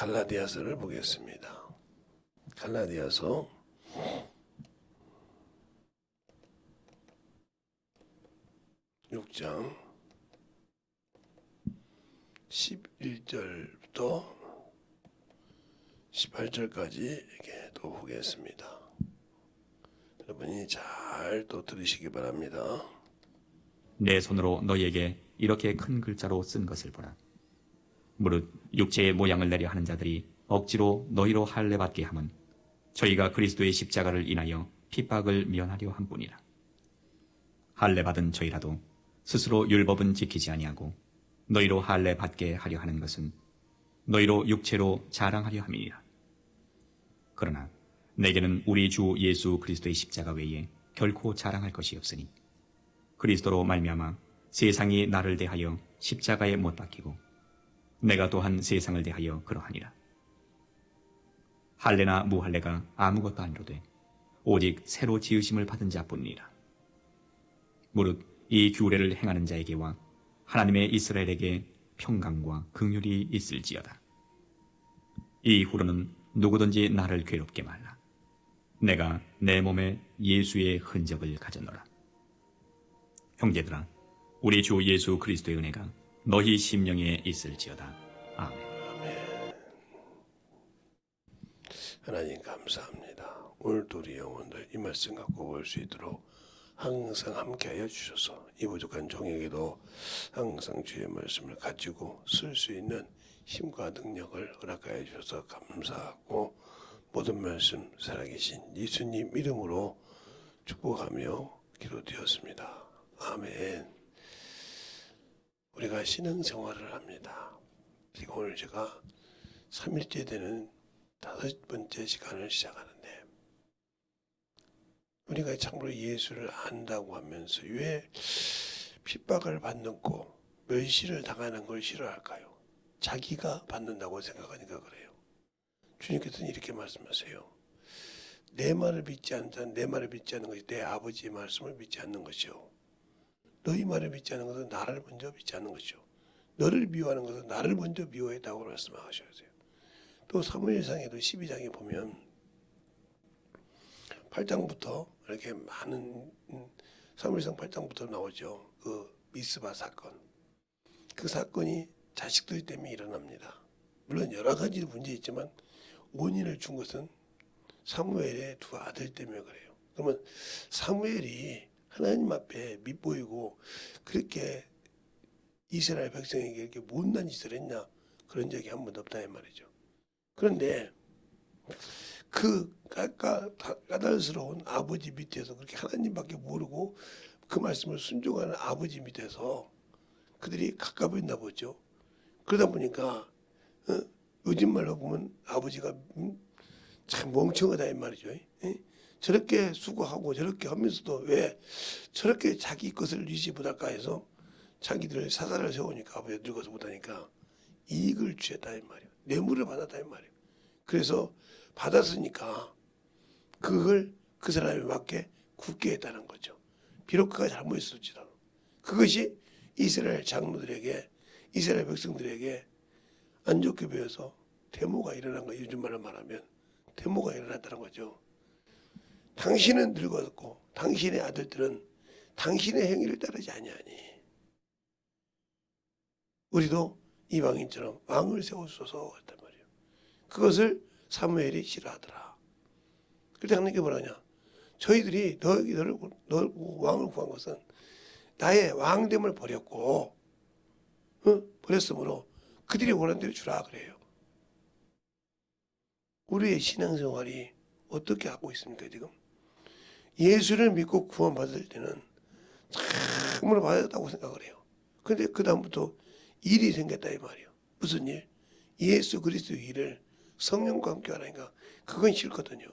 갈라디아서를 보겠습니다. 갈라디아서 6장 11절부터 18절까지 이렇게 또 보겠습니다. 여러분이 잘 또 들으시기 바랍니다. 내 손으로 너희에게 이렇게 큰 글자로 쓴 것을 보라. 무릇 육체의 모양을 내려 하는 자들이 억지로 너희로 할례 받게 함은 저희가 그리스도의 십자가를 인하여 핍박을 면하려 함뿐이라. 할례 받은 저희라도 스스로 율법은 지키지 아니하고 너희로 할례 받게 하려 하는 것은 너희로 육체로 자랑하려 함이니라. 그러나 내게는 우리 주 예수 그리스도의 십자가 외에 결코 자랑할 것이 없으니 그리스도로 말미암아 세상이 나를 대하여 십자가에 못 박히고 내가 또한 세상을 대하여 그러하니라. 할례나 무할례가 아무것도 아니로되 오직 새로 지으심을 받은 자뿐이니라. 무릇 이 규례를 행하는 자에게와 하나님의 이스라엘에게 평강과 긍휼이 있을지어다. 이후로는 누구든지 나를 괴롭게 말라. 내가 내 몸에 예수의 흔적을 가졌노라. 형제들아, 우리 주 예수 그리스도의 은혜가 너희 심령에 있을지어다. 아멘. 하나님 감사합니다. 오늘도 우리 영혼들 이 말씀 갖고 볼 수 있도록 항상 함께하여 주셔서 이 부족한 종에게도 항상 주의 말씀을 가지고 쓸 수 있는 힘과 능력을 허락하여 주셔서 감사하고 모든 말씀 살아계신 예수님 이름으로 축복하며 기도되었습니다. 아멘. 우리가 신앙생활을 합니다. 그리고 오늘 제가 3일째 되는 5번째 시간을 시작하는데 우리가 참으로 예수를 안다고 하면서 왜 핍박을 받는 거 멸시를 당하는 걸 싫어할까요? 자기가 받는다고 생각하니까 그래요. 주님께서는 이렇게 말씀하세요. 내 말을 믿지 않는 자는 내 말을 믿지 않는 것이 내 아버지의 말씀을 믿지 않는 것이요. 너희 말을 믿지 않는 것은 나를 먼저 믿지 않는 것이요. 너를 미워하는 것은 나를 먼저 미워했다고 말씀하셔야돼요. 또 사무엘상에도 12장에 보면 8장부터 이렇게 많은 사무엘상 8장부터 나오죠. 그 미스바 사건. 그 사건이 자식들 때문에 일어납니다. 물론 여러 가지 문제 있지만 원인을 준 것은 사무엘의 두 아들 때문에 그래요. 그러면 사무엘이 하나님 앞에 밉보이고 그렇게 이스라엘 백성에게 이렇게 못난 짓을 했냐? 그런 적이 한 번도 없다 이 말이죠. 그런데 그 까다스러운 아버지 밑에서 그렇게 하나님밖에 모르고 그 말씀을 순종하는 아버지 밑에서 그들이 가까워있나 보죠. 그러다 보니까 요즘 말로 보면 아버지가 참 멍청하다 이 말이죠. 저렇게 수고하고 저렇게 하면서도 왜 저렇게 자기 것을 유지 못할까 해서 자기들 사사를 세우니까 아버지가 늙어서 못하니까 이익을 취했다 이 말이에요. 뇌물을 받았다 이 말이에요. 그래서 받았으니까 그걸 그 사람에 맞게 굳게 했다는 거죠. 비록 그가 잘못했을지라도 그것이 이스라엘 장로들에게 이스라엘 백성들에게 안 좋게 보여서 데모가 일어난 거예요. 요즘 말로 말하면 데모가 일어났다는 거죠. 당신은 늙었고 당신의 아들들은 당신의 행위를 따르지 아니하니 우리도 이방인처럼 왕을 세워주소서 했단 말이에요. 그것을 사무엘이 싫어하더라. 그때 하나님께 뭐라냐? 저희들이 너를 왕을 구한 것은 나의 왕됨을 버렸고 버렸으므로 그들이 원하는 대로 주라 그래요. 우리의 신앙생활이 어떻게 하고 있습니까 지금? 예수를 믿고 구원받을 때는 참으로 받았다고 생각을 해요. 그런데 그 다음부터 일이 생겼다 이 말이에요. 무슨 일? 예수 그리스도의 일을 성령과 함께 하라니까 그건 싫거든요.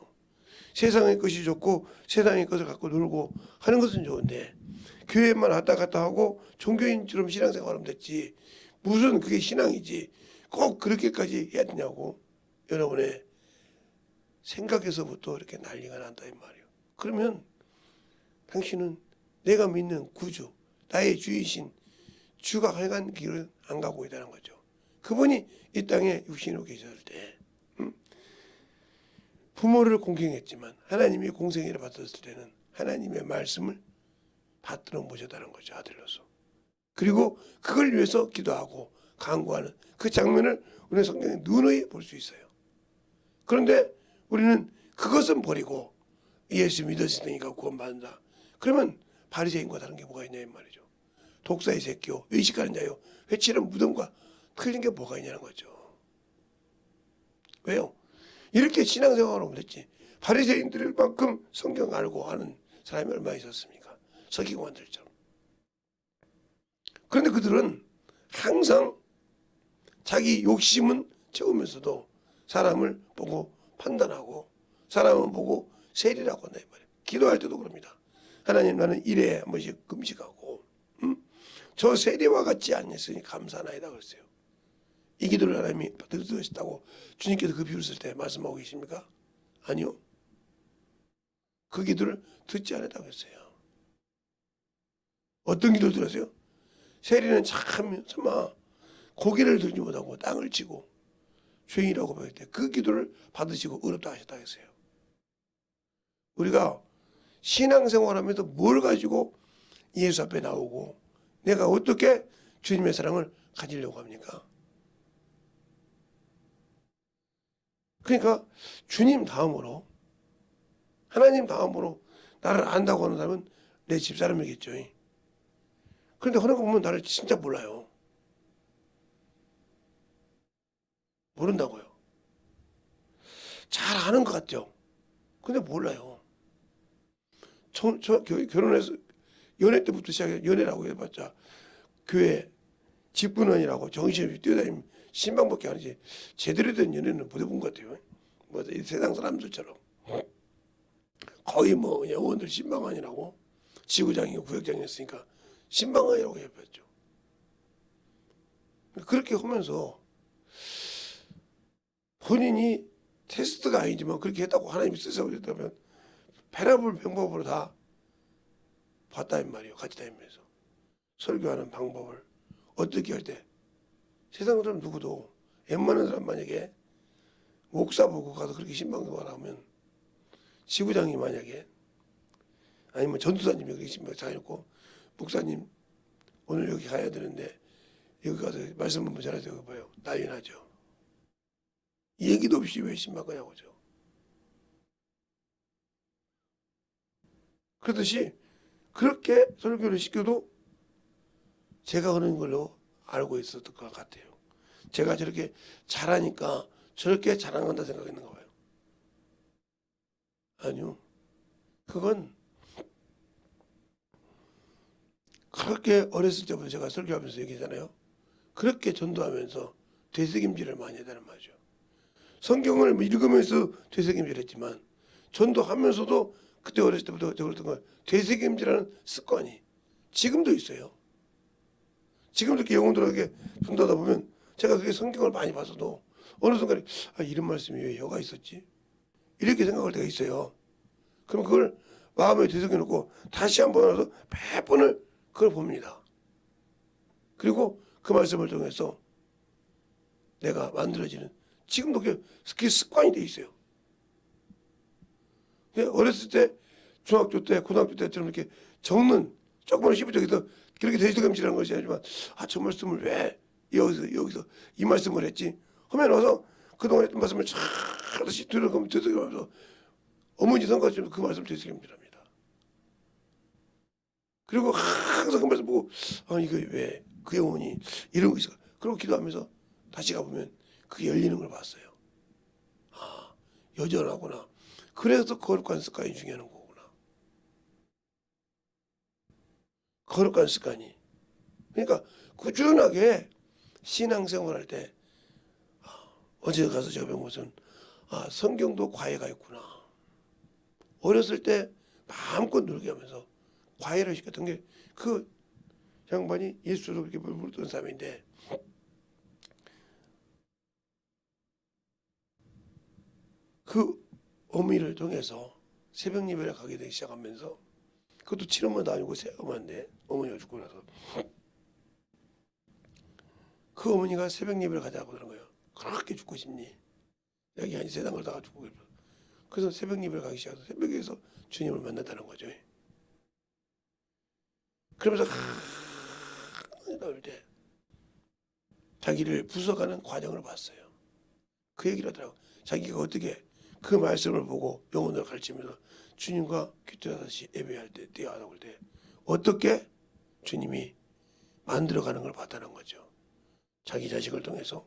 세상의 것이 좋고 세상의 것을 갖고 놀고 하는 것은 좋은데 교회만 왔다 갔다 하고 종교인처럼 신앙생활하면 됐지 무슨 그게 신앙이지 꼭 그렇게까지 해야 되냐고 여러분의 생각에서부터 이렇게 난리가 난다 이 말이에요. 그러면 당신은 내가 믿는 구주 나의 주이신 주가 행한 길을 안 가고 있다는 거죠. 그분이 이 땅에 육신으로 계셨을 때 부모를 공경했지만 하나님이 공생애를 받았을 때는 하나님의 말씀을 받들어 모셨다는 거죠. 아들로서. 그리고 그걸 위해서 기도하고 간구하는 그 장면을 우리는 성경에 누누이 볼 수 있어요. 그런데 우리는 그것은 버리고 예수 믿었으니까 구원받는다. 그러면 바리새인과 다른 게 뭐가 있냐 이 말이죠. 독사의 새끼요, 의식하는 자요, 회치는 무덤과 틀린 게 뭐가 있냐는 거죠. 왜요? 이렇게 신앙생활을 하면 됐지. 바리새인들만큼 성경 알고 하는 사람이 얼마나 있었습니까? 서기관들처럼. 그런데 그들은 항상 자기 욕심은 채우면서도 사람을 보고 판단하고 사람을 보고 세리라고 한다 이 말이에요. 기도할 때도 그럽니다. 하나님 나는 일에 한 번씩 금식하고 저 세리와 같지 않으니 감사하나이다 그랬어요. 이 기도를 하나님이 들으셨다고 주님께서 그 비유를 쓸 때 말씀하고 계십니까? 아니요. 그 기도를 듣지 않았다고 했어요. 어떤 기도를 들었어요? 세리는 참 정말 고개를 들지 못하고 땅을 치고 죄인이라고 보일 때 그 기도를 받으시고 의롭다 하셨다고 했어요. 우리가 신앙생활하면서 뭘 가지고 예수 앞에 나오고 내가 어떻게 주님의 사랑을 가지려고 합니까? 그러니까 주님 다음으로 하나님 다음으로 나를 안다고 하는 사람은 내 집사람이겠죠. 그런데 그런 거 보면 나를 진짜 몰라요. 모른다고요. 잘 아는 것 같죠. 근데 몰라요. 저 결혼해서 연애 때부터 시작해 연애라고 해봤자 교회 직분원이라고 정신없이 뛰어다니면 신방밖에 아니지 제대로 된 연애는 못 해본 것 같아요. 뭐 세상 사람들처럼 거의 뭐 영혼들 신방원이라고 지구장이고 구역장이었으니까 신방원이라고 해봤죠. 그렇게 하면서 본인이 테스트가 아니지만 그렇게 했다고 하나님이 쓰셔서 그랬다면 배라불 방법으로 다 봤다 이 말이에요. 같이 다니면서 설교하는 방법을 어떻게 할 때 세상 사람 누구도 웬만한 사람 만약에 목사 보고 가서 그렇게 신방송을 하면 지구장이 만약에 아니면 전도사님이 그렇게 신방송 해놓고 목사님 오늘 여기 가야 되는데 여기 가서 말씀 한번 전하세요. 봐요. 난리 나죠. 얘기도 없이 왜 신방하냐고죠. 그렇듯이 그렇게 설교를 시켜도 제가 하는 걸로 알고 있었던 것 같아요. 제가 저렇게 잘하니까 저렇게 자랑한다 생각했는가 봐요. 아니요. 그건 그렇게 어렸을 때부터 제가 설교하면서 얘기했잖아요. 그렇게 전도하면서 되새김질을 많이 했다는 말이죠. 성경을 읽으면서 되새김질 했지만 전도하면서도 그때 어렸을 때부터 저랬던 걸 되새김질하는 습관이 지금도 있어요. 지금도 이렇게 영혼들에게 전도하다 보면 제가 그게 성경을 많이 봐서도 어느 순간에 이런 말씀이 왜 여가 있었지? 이렇게 생각할 때가 있어요. 그럼 그걸 마음에 되새겨놓고 다시 한번 와서 100번을 그걸 봅니다. 그리고 그 말씀을 통해서 내가 만들어지는 지금도 그게 습관이 돼 있어요. 어렸을 때 중학교 때 고등학교 때처럼 이렇게 적는 조그만 시부적에서 그렇게 되새김질하는 것이 아니지만 저 말씀을 왜 여기서 이 말씀을 했지 하면 와서 그동안 했던 말씀을 쫙 다시 되새겨면서 어머니 성가시면 그 말씀을 되새김질합니다. 그리고 항상 그 말씀 보고 이거 왜 그 영혼이 이런 거 있어. 그리고 기도하면서 다시 가보면 그게 열리는 걸 봤어요. 여전하구나. 그래서 거룩한 습관이 중요한 거구나. 거룩한 습관이. 그러니까 꾸준하게 신앙생활할 때 어제 가서 제가 배운 것은 성경도 과외가 있구나. 어렸을 때 마음껏 놀게 하면서 과외를 시켰던 게 그 양반이 예수로 그렇게 물던 사람인데 그 어미를 통해서 새벽 예배를 가게 되기 시작하면서 그것도 7엄마도 아니고 새엄마인데 어머니가 죽고 나서 그 어머니가 새벽 예배를 가자고 그러는 거예요. 그렇게 죽고 싶니? 여기 한 세상 걸다가 죽고 싶어. 그래서 새벽 예배를 가기 시작해서 새벽에서 주님을 만났다는 거죠. 그러면서 나올 때 자기를 부숴가는 과정을 봤어요. 그 얘기를 하더라고. 자기가 어떻게 그 말씀을 보고 영혼을 가르치면서 주님과 귀토하듯이 예배할 때, 대화하다 볼 때 어떻게 주님이 만들어가는 걸 봤다는 거죠. 자기 자식을 통해서.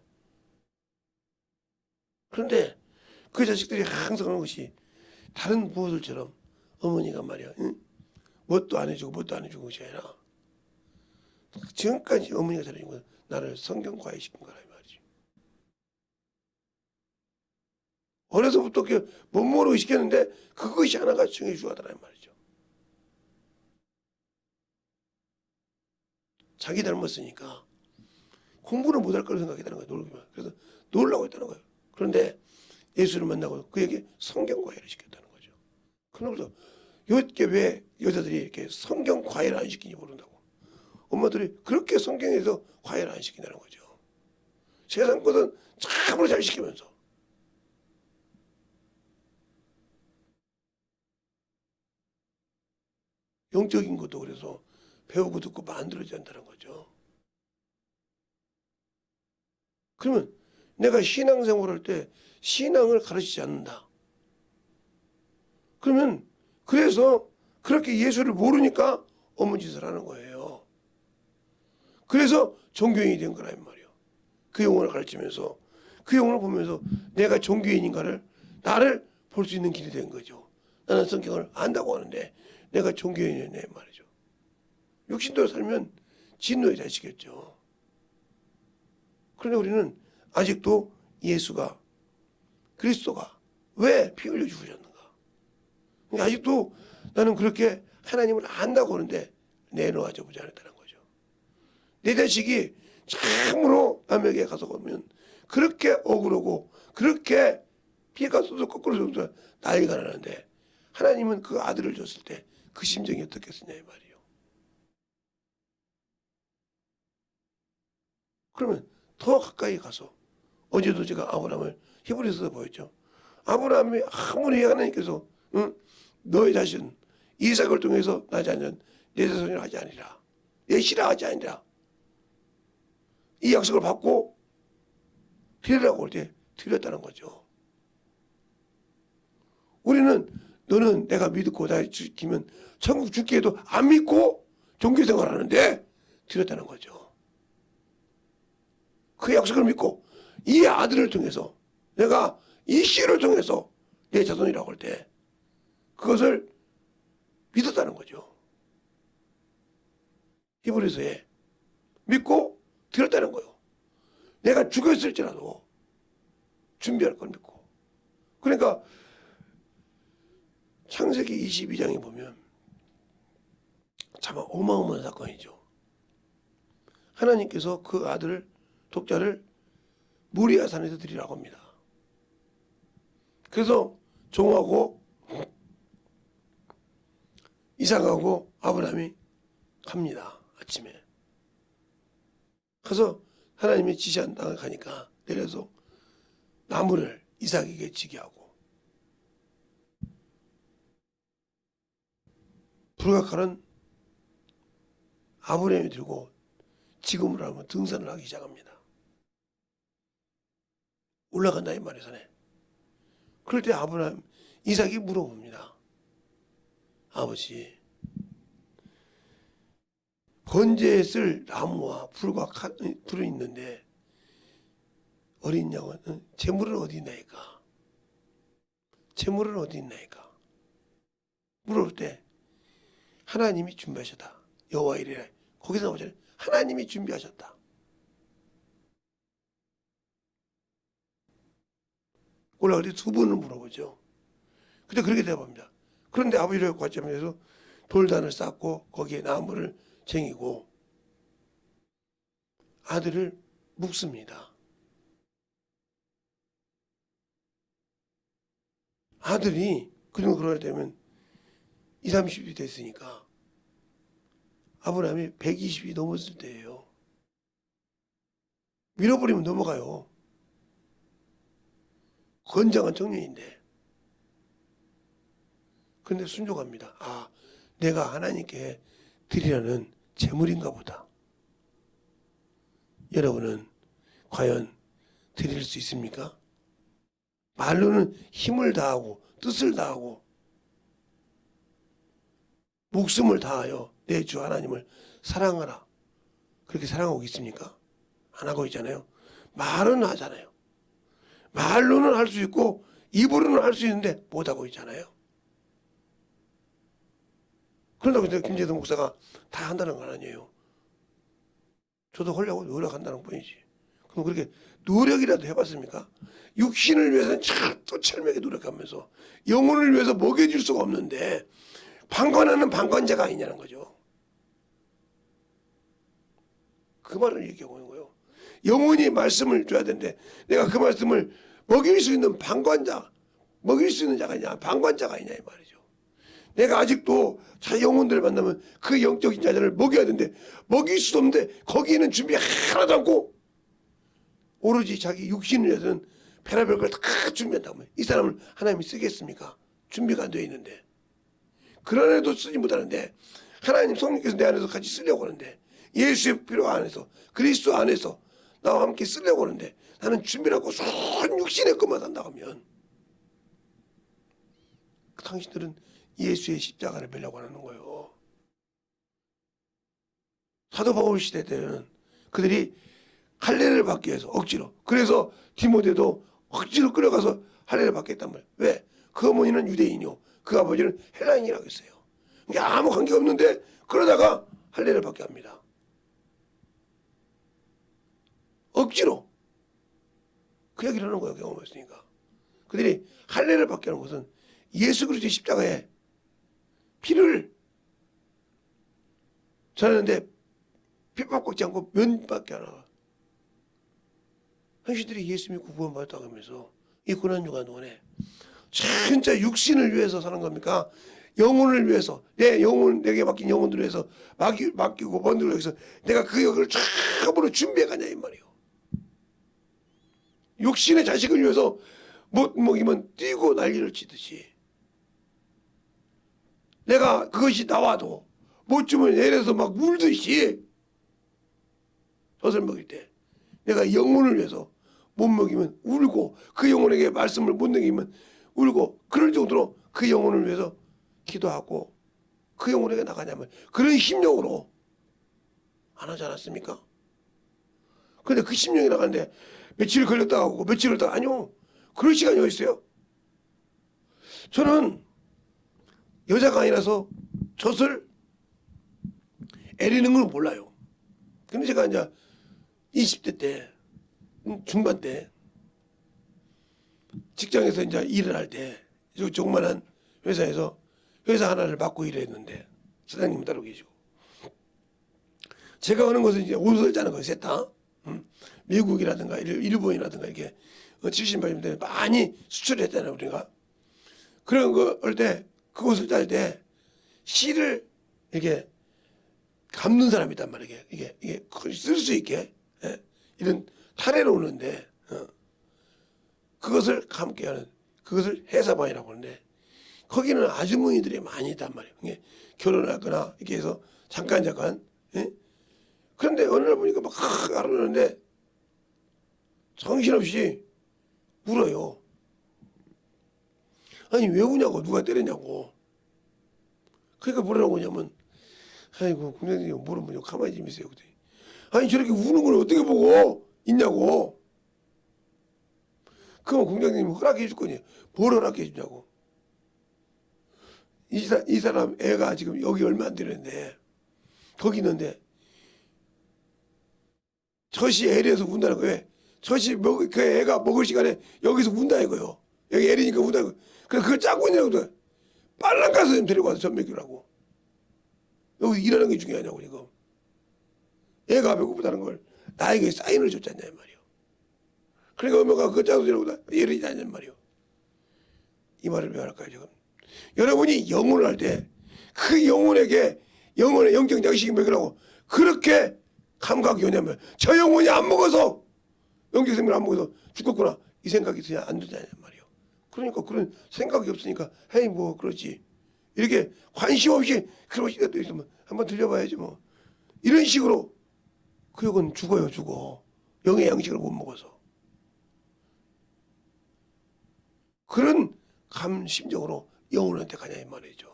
그런데 그 자식들이 항상 하는 것이 다른 부모들처럼 어머니가 말이야, 응? 뭣도 안 해주고 뭣도 안 해주고 것이 아니라 지금까지 어머니가 잘해준 건 나를 성경 과외시킨 거라 이 말이지. 어려서부터 못 모르고 시켰는데 그것이 하나가 정해 주하더라 이 말이죠. 자기 닮았으니까 공부는 못할 거라고 생각했다는 거예요. 놀기만. 그래서 놀라고 했다는 거예요. 그런데 예수를 만나고 그에게 성경 과외를 시켰다는 거죠. 그러면서 이게 왜 여자들이 이렇게 성경 과외를 안 시키는지 모른다고. 엄마들이 그렇게 성경에서 과외를 안 시킨다는 거죠. 세상 것은 참으로 잘 시키면서. 영적인 것도 그래서 배우고 듣고 만들어져야 한다는 거죠. 그러면 내가 신앙생활할 때 신앙을 가르치지 않는다. 그러면 그래서 그렇게 예수를 모르니까 어머니 짓을 하는 거예요. 그래서 종교인이 된 거라 이 말이에요. 그 영혼을 가르치면서 그 영혼을 보면서 내가 종교인인가를 나를 볼 수 있는 길이 된 거죠. 나는 성경을 안다고 하는데 내가 종교인이네 말이죠. 육신대로 살면 진노의 자식이겠죠. 그런데 우리는 아직도 예수가 그리스도가 왜 피 흘려 죽으셨는가? 아직도 나는 그렇게 하나님을 안다고 하는데 내놓아져 보지 않았다는 거죠. 내 자식이 참으로 남에게 가서 보면 그렇게 억울하고 그렇게 피해가 쏟아 거꾸로 쏟아 난리가 나는데 하나님은 그 아들을 줬을 때 그 심정이 어떻겠느냐 이 말이에요. 그러면 더 가까이 가서 어제도 제가 아브라함을 히브리서에서 보였죠. 아브라함이 아무리 하나님께서 응? 너의 자신 이삭을 통해서 나지 않는 내 자손이라 하지 아니라 내 씨라 하지 아니라 이 약속을 받고 드리라고 할 때 드렸다는 거죠. 우리는 너는 내가 믿고 나 지키면 천국 죽게 해도 안 믿고 종교생활하는데 드렸다는 거죠. 그 약속을 믿고 이 아들을 통해서 내가 이 씨를 통해서 내 자손이라고 할 때 그것을 믿었다는 거죠. 히브리서에 믿고 드렸다는 거예요. 내가 죽었을지라도 준비할 걸 믿고. 그러니까 창세기 22장에 보면 참 어마어마한 사건이죠. 하나님께서 그 아들을 독자를 모리아 산에서 드리라고 합니다. 그래서 종하고 이삭하고 아브라함이 갑니다. 아침에. 가서 하나님이 지시한 땅을 가니까 내려서 나무를 이삭에게 지게 하고 불각하는 아브라함이 들고 지금으로 하면 등산을 하기 시작합니다. 올라간다 이 말이에요. 산에. 그럴 때 아브라함 이삭이 물어봅니다. 아버지 번제에 쓸 나무와 불과 불은 있는데 어린 양은 재물은 어디 있나이까? 재물은 어디 있나이까? 물어볼 때 하나님이 준비하셨다. 여호와 이르래. 거기서 나오잖아요. 하나님이 준비하셨다. 올라갈 때 두 번을 물어보죠. 근데 그렇게 대답합니다. 그런데 아버지를 관점에서 돌단을 쌓고 거기에 나무를 쟁이고 아들을 묵습니다. 아들이 그 정도 그럴 때면 20, 30이 됐으니까 아브라함이 120이 넘었을 때예요. 밀어버리면 넘어가요. 건장한 청년인데. 그런데 순종합니다. 아, 내가 하나님께 드리라는 제물인가 보다. 여러분은 과연 드릴 수 있습니까? 말로는 힘을 다하고 뜻을 다하고 목숨을 다하여 내 주 하나님을 사랑하라. 그렇게 사랑하고 있습니까? 안 하고 있잖아요. 말은 하잖아요. 말로는 할 수 있고 입으로는 할 수 있는데 못하고 있잖아요. 그런다고 해서 김재동 목사가 다 한다는 건 아니에요. 저도 하려고 노력한다는 뿐이지. 그럼 그렇게 노력이라도 해봤습니까? 육신을 위해서는 또 철저하게 노력하면서 영혼을 위해서 먹여줄 수가 없는데 방관하는 방관자가 아니냐는 거죠. 그 말을 얘기하고 있는 거예요. 영혼이 말씀을 줘야 되는데 내가 그 말씀을 먹일 수 있는 방관자, 먹일 수 있는 자가 있냐, 방관자가 있냐 이 말이죠. 내가 아직도 자 영혼들을 만나면 그 영적인 자들을 먹여야 되는데 먹일 수도 없는데 거기에는 준비 하나도 않고 오로지 자기 육신을 위해서는 별의별 걸 다 준비한다고. 이 사람을 하나님이 쓰겠습니까? 준비가 안 되어 있는데. 그런 애도 쓰지 못하는데 하나님 성령께서 내 안에서 같이 쓰려고 하는데 예수의 피로 안에서 그리스도 안에서 나와 함께 쓰려고 하는데 나는 준비를 하고 순 육신의 것만 한다고 하면 당신들은 예수의 십자가를 매려고 하는 거예요. 사도 바울 시대 때는 그들이 할례를 받기 위해서 억지로, 그래서 디모데도 억지로 끌어가서 할례를 받겠단 말이에요. 왜? 그 어머니는 유대인이요 그 아버지는 헬라인이라고 했어요. 그러니까 아무 관계 없는데 그러다가 할례를 받게 합니다. 억지로 그 얘기를 하는 거예요. 경험했으니까. 그들이 할례를 받게 하는 것은 예수 그리스도의 십자가에 피를 전하는데 핏밥 꽂지 않고 면밖에 안 하고 당신들이 예수 믿고 구원받았다고 하면서 이 고난주간 동안에 진짜 육신을 위해서 사는 겁니까? 영혼을 위해서 내 영혼 내게 맡긴 영혼들을 위해서 맡기고 번들을 위해서 내가 그 역을 전부로 준비해 가냐 이 말이에요. 육신의 자식을 위해서 못 먹이면 뛰고 난리를 치듯이 내가 그것이 나와도 못 주면 예래서 막 울듯이 젖을 먹일 때 내가 영혼을 위해서 못 먹이면 울고 그 영혼에게 말씀을 못 먹이면 울고 그럴 정도로 그 영혼을 위해서 기도하고 그 영혼에게 나가냐면 그런 심령으로 안 하지 않았습니까? 그런데 그 심령이 나가는데 며칠 걸렸다 하고 며칠 걸렸다 아니요. 그럴 시간이 어디 있어요? 저는 여자가 아니라서 젖을 애리는 걸 몰라요. 근데 제가 이제 20대 때 중반 때 직장에서 이제 일을 할 때 조그만한 회사에서 회사 하나를 맡고 일했는데 사장님 따로 계시고 제가 하는 것은 이제 옷을 짜는 거예요. 셋다 미국이라든가 일본이라든가 이렇게 70, 80대 많이 수출했잖아요. 우리가 그런 거 할 때 그 옷을 짤 때 실을 이렇게 감는 사람이 있단 말이에요. 이게 쓸 수 있게 이런 타래로 오는데 그것을 감게 하는 그것을 해사방이라고 하는데 거기는 아주머니들이 많이 있단 말이에요. 이게 결혼하거나 이렇게 해서 잠깐 그런데 어느 날 보니까 막 알아보는데 정신없이 울어요. 아니 왜 우냐고 누가 때렸냐고. 그러니까 뭐라고 하냐면 아이고 국장님 모르면 가만히 좀 있어요. 아니 저렇게 우는 걸 어떻게 보고 있냐고. 그럼 공장님 허락해 줄 거니 뭘 허락해 주냐고. 이 사람 애가 지금 여기 얼마 안 되는데 거기 있는데 젖이 애리에서 운다는 거예요. 젖이 그 애가 먹을 시간에 여기서 운다 이거요. 여기 애리니까 운다 이거. 그래서 그걸 짜고 있냐고. 빨랑 가서 좀 데리고 와서 젖 먹이라고. 여기 일하는 게 중요하냐고 지금. 애가 배고프다는 걸 나에게 사인을 줬잖냐 말이요. 그러니까 엄마가 그거 짜서 데리고 얘를 다냔 말이요. 이 말을 왜 할까요 지금? 여러분이 영혼을 할 때 그 영혼에게 영혼의 영적 양식이 먹으라고 그렇게 감각이 오냐면 저 영혼이 안 먹어서 영적 생명을 안 먹어서 죽었구나 이 생각이 드냐 안 드냐 말이에요. 그러니까 그런 생각이 없으니까 헤이 뭐 그렇지 이렇게 관심 없이 그러고 시간도 있으면 한번 들려봐야지 뭐 이런 식으로 그 영은 죽어요. 죽어. 영의 양식을 못 먹어서. 그런 감심적으로 영혼을 택하냐 이 말이죠.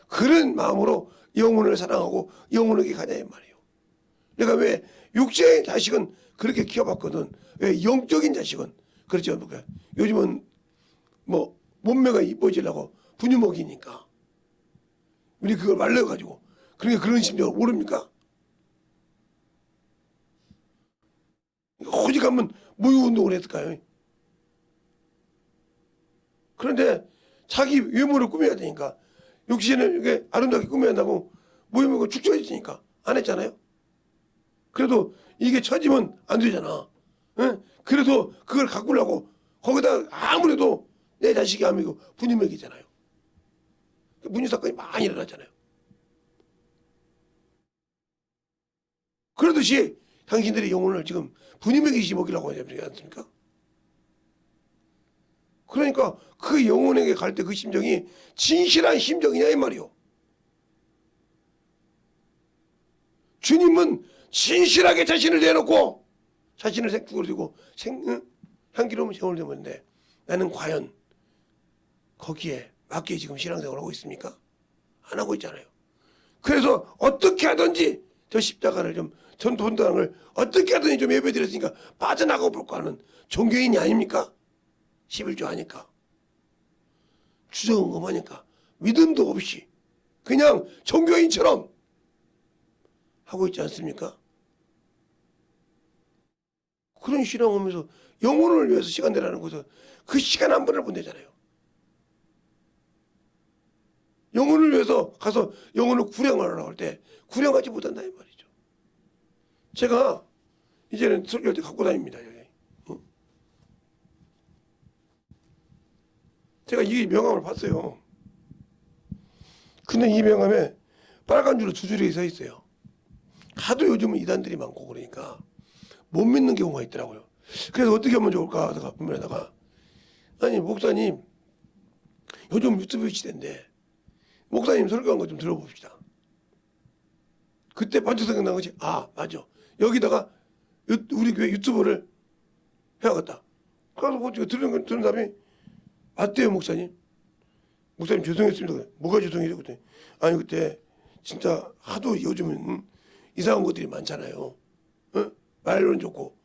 그런 마음으로 영혼을 사랑하고 영혼에게 가냐 이 말이에요. 내가 왜 육체의 자식은 그렇게 키워봤거든. 왜 영적인 자식은 그렇지 않을까? 요즘은 뭐 몸매가 이뻐지려고 분유 먹이니까 우리 그걸 말려가지고 그러니까 그런 심정을 모릅니까? 오직 하면 무유 운동을 했을까요? 그런데 자기 외모를 꾸며야 되니까 육신을 이렇게 아름답게 꾸며야 한다고 무유먹고 축적해지니까 안 했잖아요. 그래도 이게 처지면 안 되잖아. 응? 그래도 그걸 가꾸려고 거기다 아무래도 내 자식이 아니고 분유 먹이잖아요. 분유 사건이 많이 일어나잖아요. 그러듯이 당신들의 영혼을 지금 분유 먹이시 먹이라고 하지 않습니까? 그러니까 그 영혼에게 갈 때 그 심정이 진실한 심정이냐 이 말이요. 주님은 진실하게 자신을 내놓고 자신을 생축으로 두고 향기로운 세월을 내었는데 나는 과연 거기에 맞게 지금 신앙생활을 하고 있습니까? 안 하고 있잖아요. 그래서 어떻게 하든지 저 십자가를 좀 전도당을 어떻게 하든지 좀 예배드렸으니까 빠져나가 볼까 하는 종교인이 아닙니까? 11조 하니까 주저앉음하니까 믿음도 없이 그냥 종교인처럼 하고 있지 않습니까? 그런 신앙하면서 영혼을 위해서 시간 내라는 것은 그 시간 한 번을 보내잖아요. 영혼을 위해서 가서 영혼을 구령하려고 할 때 구령하지 못한다 이 말이죠. 제가 이제는 설교할 때 갖고 다닙니다. 여기. 제가 이 명함을 봤어요. 근데 이 명함에 빨간 줄로 두 줄이 서 있어요. 하도 요즘은 이단들이 많고 그러니까 못 믿는 경우가 있더라고요. 그래서 어떻게 하면 좋을까 하다가 보면다가 아니 목사님 요즘 유튜브 시대인데 목사님 설교한 거 좀 들어봅시다. 그때 반짝 생각난 것이 아 맞아 여기다가 우리 교회 유튜브를 해야겠다. 그래서 뭐 들은 사람이 맞대요 목사님. 목사님 죄송했습니다. 뭐가 죄송해요? 그때 아니 그때 진짜 하도 요즘은 이상한 것들이 많잖아요. 어? 말로는 좋고.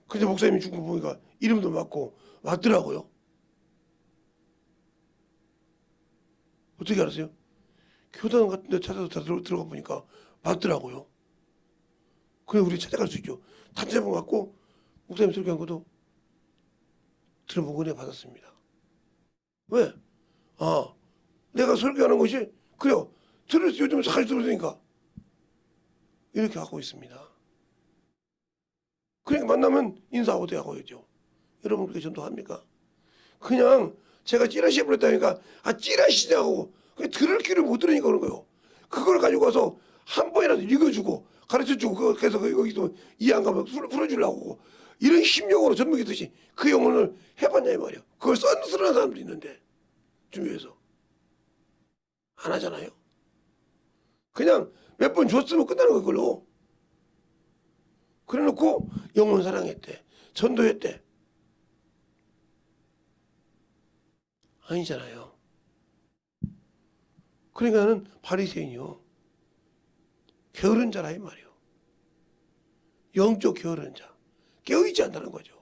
근데 목사님이 죽은 거 보니까 이름도 맞고 맞더라고요. 어떻게 알았어요? 교단 같은 데 찾아서 다 들어가 보니까 맞더라고요. 그래 우리 찾아갈 수 있죠. 단체방 갖고 목사님 설교한 것도 들어보고 은혜 받았습니다. 왜? 아 내가 설교하는 것이 그래요. 요즘 잘 들으니까 이렇게 하고 있습니다. 그러니까 만나면 인사하고 하고야죠. 여러분 그렇게 전도합니까? 그냥 제가 찌라시 버렸다니까 아 찌라시냐고 그냥 들을 귀를 못 들으니까 그런 거예요. 그걸 가지고 와서 한 번이라도 읽어주고 가르쳐주고 그래서 거기서 이해 안 가면 풀어주려고 이런 심령으로 전먹이듯이 그 영혼을 해봤냐 이 말이야. 그걸 썬스러운 사람도 있는데 주위에서 안 하잖아요. 그냥 몇 번 줬으면 끝나는 거 그걸로. 그래놓고 영혼 사랑했대. 전도했대. 아니잖아요. 그러니까는 바리새인이요. 게으른 자라 이 말이요. 영적 게으른 자. 깨어있지 않다는 거죠.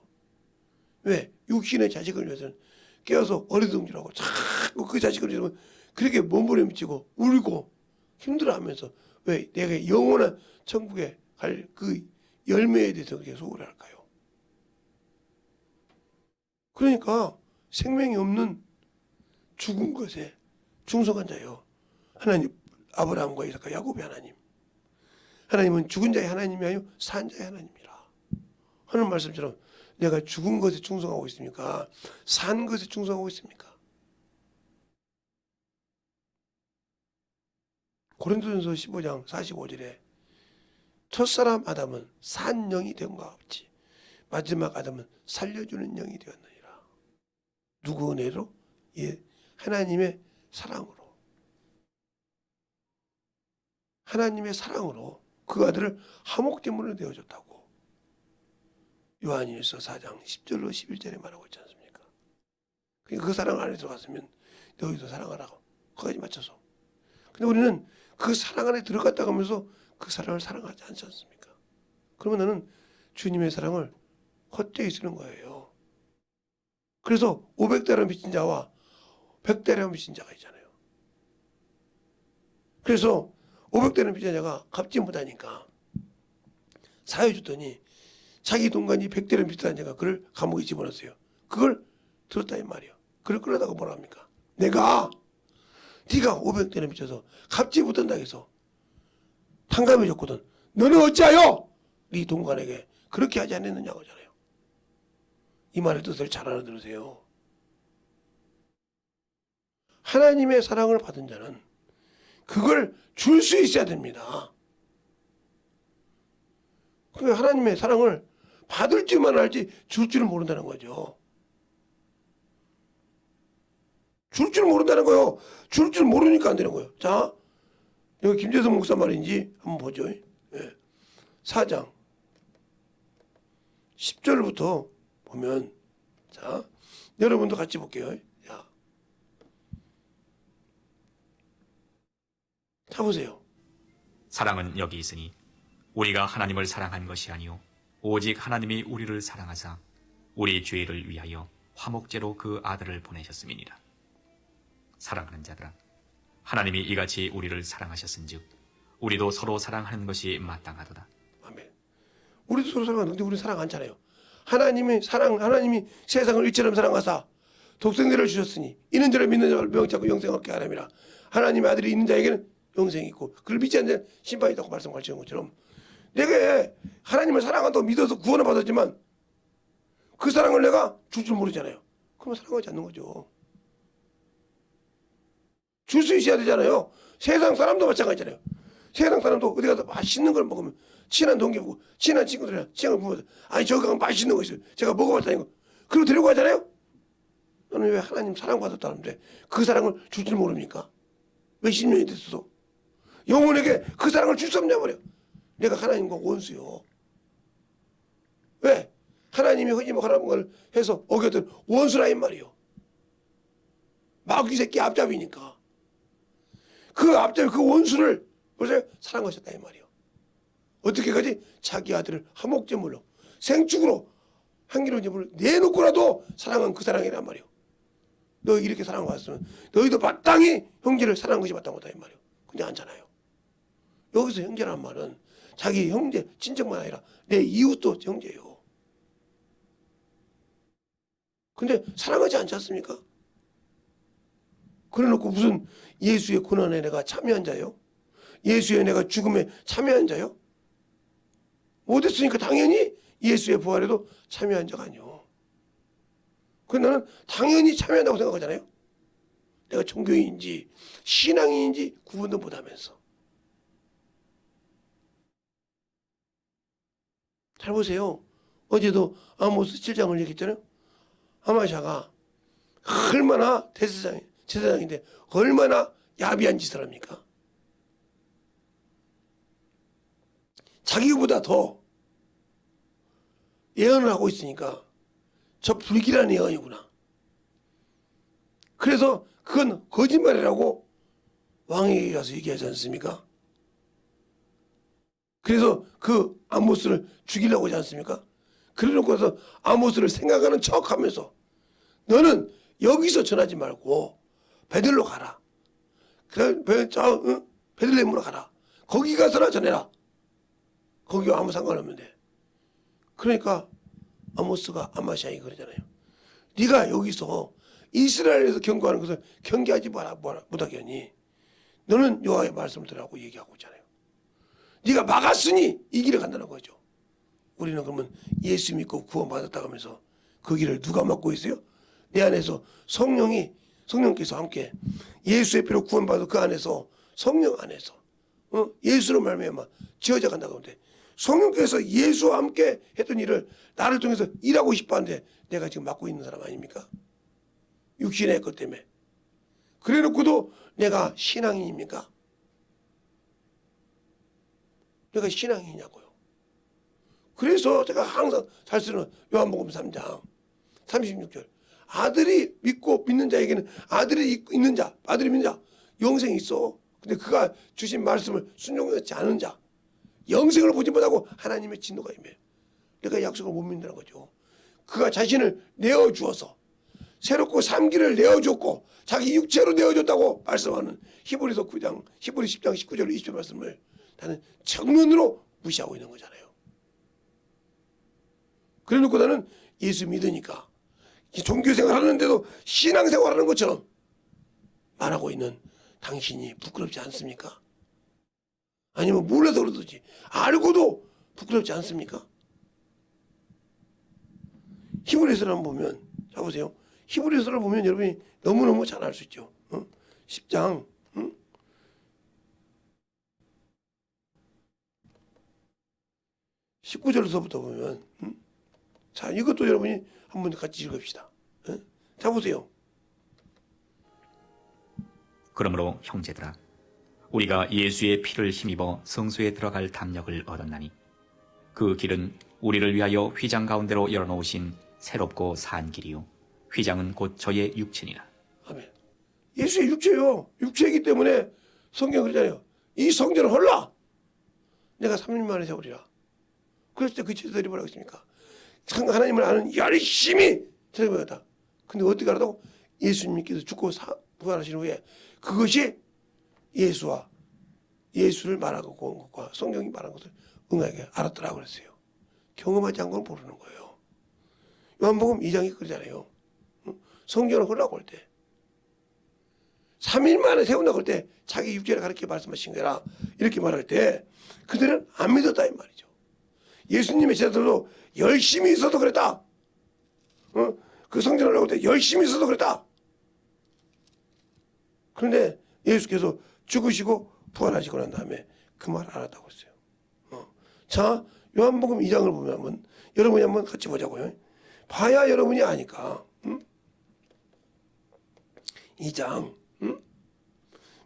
왜? 육신의 자식을 위해서는 깨어서 어리둥절하고 자꾸 그 자식을 위해서 그렇게 몸부림치고 울고 힘들어하면서 왜 내가 영원한 천국에 갈 그 열매에 대해서 그렇게 소홀히 할까요? 그러니까 생명이 없는 죽은 것에 충성한 자요. 하나님 아브라함과 이삭과 야곱의 하나님. 하나님은 죽은 자의 하나님이 아니요 산 자의 하나님이라 하는 말씀처럼 내가 죽은 것에 충성하고 있습니까? 산 것에 충성하고 있습니까? 고린도전서 15장 45절에 첫사람 아담은 산 영이 된 것 같이 마지막 아담은 살려주는 영이 되었느니라. 누구 은혜로? 예, 하나님의 사랑으로. 하나님의 사랑으로 그 아들을 화목제물로 내어줬다고 요한일서 4장 10절로 11절에 말하고 있지 않습니까? 그러니까 그 사랑 안에 들어갔으면 너희도 사랑하라고 거기까지 맞춰서. 근데 우리는 그 사랑 안에 들어갔다 가면서 그 사랑을 사랑하지 않지 않습니까? 그러면 나는 주님의 사랑을 헛되이 쓰는 거예요. 그래서 500대를 미친 자와 100대를 미친 자가 있잖아요. 그래서 500대를 미친 자가 갚지 못하니까 사회 줬더니 자기 동간이 100대를 미친 자가 그를 감옥에 집어넣었어요. 그걸 들었다 이 말이에요. 그를 끌어다가 뭐라 합니까? 네가 500대를 미쳐서 갚지 못한다 해서 탕감해 줬거든. 너는 어찌하여 네 동간에게 그렇게 하지 않았느냐고 하잖아요. 이 말의 뜻을 잘 알아들으세요. 하나님의 사랑을 받은 자는 그걸 줄 수 있어야 됩니다. 그 하나님의 사랑을 받을 줄만 알지 줄 줄을 모른다는 거죠. 줄 줄 모른다는 거요. 줄 줄 모르니까 안 되는 거예요. 자, 여기 김재성 목사 말인지 한번 보죠. 예. 4장 10절부터 보면, 자, 여러분도 같이 볼게요. 자, 보세요. 사랑은 여기 있으니 우리가 하나님을 사랑한 것이 아니요 오직 하나님이 우리를 사랑하사 우리 죄를 위하여 화목제로 그 아들을 보내셨음이니라. 사랑하는 자들아, 하나님이 이같이 우리를 사랑하셨은즉 우리도 서로 사랑하는 것이 마땅하도다. 아멘. 우리도 서로 사랑하는데 우리 사랑 않잖아요. 하나님이 세상을 이처럼 사랑하사 독생자를 주셨으니 이는 저를 믿는 자를 명하고 영생 얻게 하람이라. 하나님의 아들이 있는 자에게는 영생이 있고 그를 믿지 않는 자는 심판이 있다고 말씀하시는 것처럼, 내가 하나님을 사랑한다고 믿어서 구원을 받았지만 그 사랑을 내가 줄 줄 모르잖아요. 그러면 사랑하지 않는 거죠. 줄 수 있어야 되잖아요. 세상 사람도 마찬가지잖아요. 세상 사람도 어디 가서 맛있는 걸 먹으면 친한 동기고 친한 친구들이랑 친한 부모들, 아니 저거 맛있는 거 있어요. 제가 먹어봤다니까. 그리고 데리고 가잖아요. 너는 왜 하나님 사랑받았다는데 그 사랑을 줄 줄 모릅니까? 몇십 년이 됐어도 영혼에게 그 사랑을 줄 수 없냐 말이야. 내가 하나님과 원수요. 왜? 하나님이 허지목하라는 걸 해서 어겼던 원수라 이 말이요. 마귀 새끼 앞잡이니까 그 앞잡이 그 원수를 보세요. 사랑하셨다 이 말이요. 어떻게까지? 자기 아들을 화목제물로 생축으로 한기로 제물을 내놓고라도 사랑한 그 사랑이란 말이요. 너 이렇게 사랑받았으면 너희도 마땅히 형제를 사랑한 것이 마땅하다 이 말이요. 근데 않잖아요. 여기서 형제란 말은 자기 형제 친척만 아니라 내 이웃도 형제예요. 근데 사랑하지 않지 않습니까? 그래놓고 무슨 예수의 고난에 내가 참여한 자요? 예수의 내가 죽음에 참여한 자요? 못했으니까 당연히 예수의 부활에도 참여한 자가 아니요. 그래서 나는 당연히 참여한다고 생각하잖아요. 내가 종교인인지 신앙인인지 구분도 못하면서. 잘 보세요. 어제도 아모스 7장을 얘기했잖아요. 아마샤가 얼마나 제사장인데 얼마나 야비한 짓을 합니까? 자기보다 더 예언을 하고 있으니까 저 불길한 예언이구나. 그래서 그건 거짓말이라고 왕에게 가서 얘기하지 않습니까? 그래서 그 아모스를 죽이려고 하지 않습니까? 그래놓고서 아모스를 생각하는 척하면서 너는 여기서 전하지 말고 베들로 가라. 베들레헴으로 가라. 거기 가서나 전해라. 거기와 아무 상관없는데. 그러니까 아모스가 아마샤에게 그러잖아요. 네가 여기서 이스라엘에서 경고하는 것을 경계하지 못하게 하니 너는 여호와의 말씀을 들으라고 얘기하고 있잖아요. 네가 막았으니 이 길에 간다는 거죠. 우리는 그러면 예수 믿고 구원받았다고 하면서 그 길을 누가 막고 있어요? 내 안에서 성령께서 함께 예수의 피로 구원받아 그 안에서 성령 안에서 예수로 말미암아 지어져 간다고 하는데 성령께서 예수와 함께 했던 일을 나를 통해서 일하고 싶어 하는데 내가 지금 맡고 있는 사람 아닙니까? 육신의 것 때문에. 그래 놓고도 내가 신앙인입니까? 내가 신앙이냐고요. 그래서 제가 항상 잘 쓰는 요한복음 3장 36절. 아들이 믿고 믿는 자에게는 아들이 있는 자, 아들이 믿는 자, 영생이 있어. 근데 그가 주신 말씀을 순종하지 않은 자, 영생을 보지 못하고 하나님의 진노가 임해요. 내가 약속을 못 믿는다는 거죠. 그가 자신을 내어주어서 새롭고 삼기를 내어줬고 자기 육체로 내어줬다고 말씀하는 히브리서 9장, 히브리 10장 19절 20절 말씀을 나는 정면으로 무시하고 있는 거잖아요. 그래 놓고 나는 예수 믿으니까 종교생활 하는데도 신앙생활 하는 것처럼 말하고 있는 당신이 부끄럽지 않습니까? 아니면 몰라서 그러든지 알고도 부끄럽지 않습니까? 히브리서를 보면 자 보세요. 히브리서를 보면 여러분이 너무너무 잘 알 수 있죠. 10장 19절서부터 보면 자 이것도 여러분이 한번 같이 읽읍시다. 자 보세요. 그러므로 형제들아 우리가 예수의 피를 힘입어 성소에 들어갈 담력을 얻었나니 그 길은 우리를 위하여 휘장 가운데로 열어놓으신 새롭고 산 길이요 휘장은 곧 저의 육체니라. 아멘. 예수의 육체요. 육체이기 때문에 성경 그러잖아요. 이 성전을 헐라. 내가 3일 만에 세우리라. 그랬을 때 그 제자들이 뭐라고 했습니까? 하나님을 아는 열심히 세우겠다. 근데 어떻게 하라고? 예수님께서 죽고 부활하신 후에 그것이 예수를 말하고 온 것과 성경이 말한 것을 응하게 알았더라고 그랬어요. 경험하지 않은 걸 모르는 거예요. 요한복음 2장이 그러잖아요. 성전을 헐라고 할 때 3일 만에 세운다고 할 때 자기 육체를 가르쳐 말씀하신 거라 이렇게 말할 때 그들은 안 믿었다 이 말이죠. 예수님의 제자들도 열심히 있어도 그랬다. 그 성전을 하고 때 열심히 있어도 그랬다. 그런데 예수께서 죽으시고 부활하시고 난 다음에 그 말 알았다고 했어요. 자, 요한복음 2장을 보면 한번 여러분이 한번 같이 보자고요. 봐야 여러분이 아니까. 2장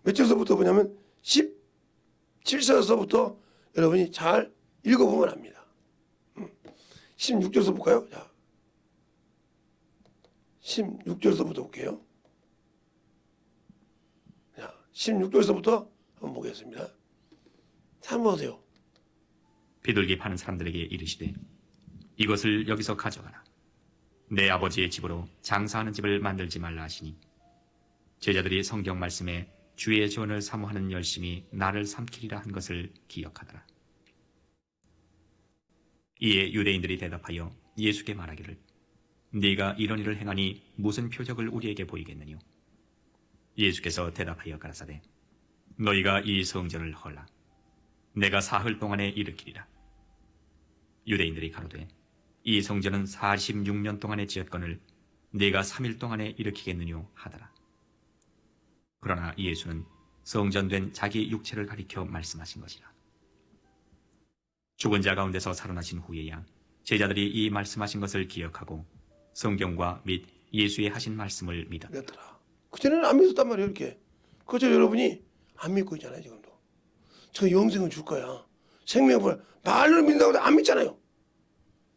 몇 절서부터 보냐면 17절서부터 여러분이 잘 읽어보면 압니다. 16절서 볼까요? 자, 16절서부터 볼게요. 자, 16절서부터 한번 보겠습니다. 자, 한번 보세요. 비둘기 파는 사람들에게 이르시되 이것을 여기서 가져가라. 내 아버지의 집으로 장사하는 집을 만들지 말라 하시니 제자들이 성경 말씀에 주의 전을 사모하는 열심이 나를 삼키리라 한 것을 기억하더라. 이에 유대인들이 대답하여 예수께 말하기를 네가 이런 일을 행하니 무슨 표적을 우리에게 보이겠느냐. 예수께서 대답하여 가라사대 너희가 이 성전을 헐라. 내가 사흘 동안에 일으키리라. 유대인들이 가로되 이 성전은 46년 동안에 지었거늘 네가 3일 동안에 일으키겠느냐 하더라. 그러나 예수는 성전된 자기 육체를 가리켜 말씀하신 것이라. 죽은 자 가운데서 살아나신 후에야 제자들이 이 말씀하신 것을 기억하고 성경과 및 예수의 하신 말씀을 믿었더라. 그전에는 안 믿었단 말이에요. 이렇게. 그저 여러분이 안 믿고 있잖아요. 지금도. 저 영생을 줄 거야. 생명을 말로 믿는다고 해도 안 믿잖아요.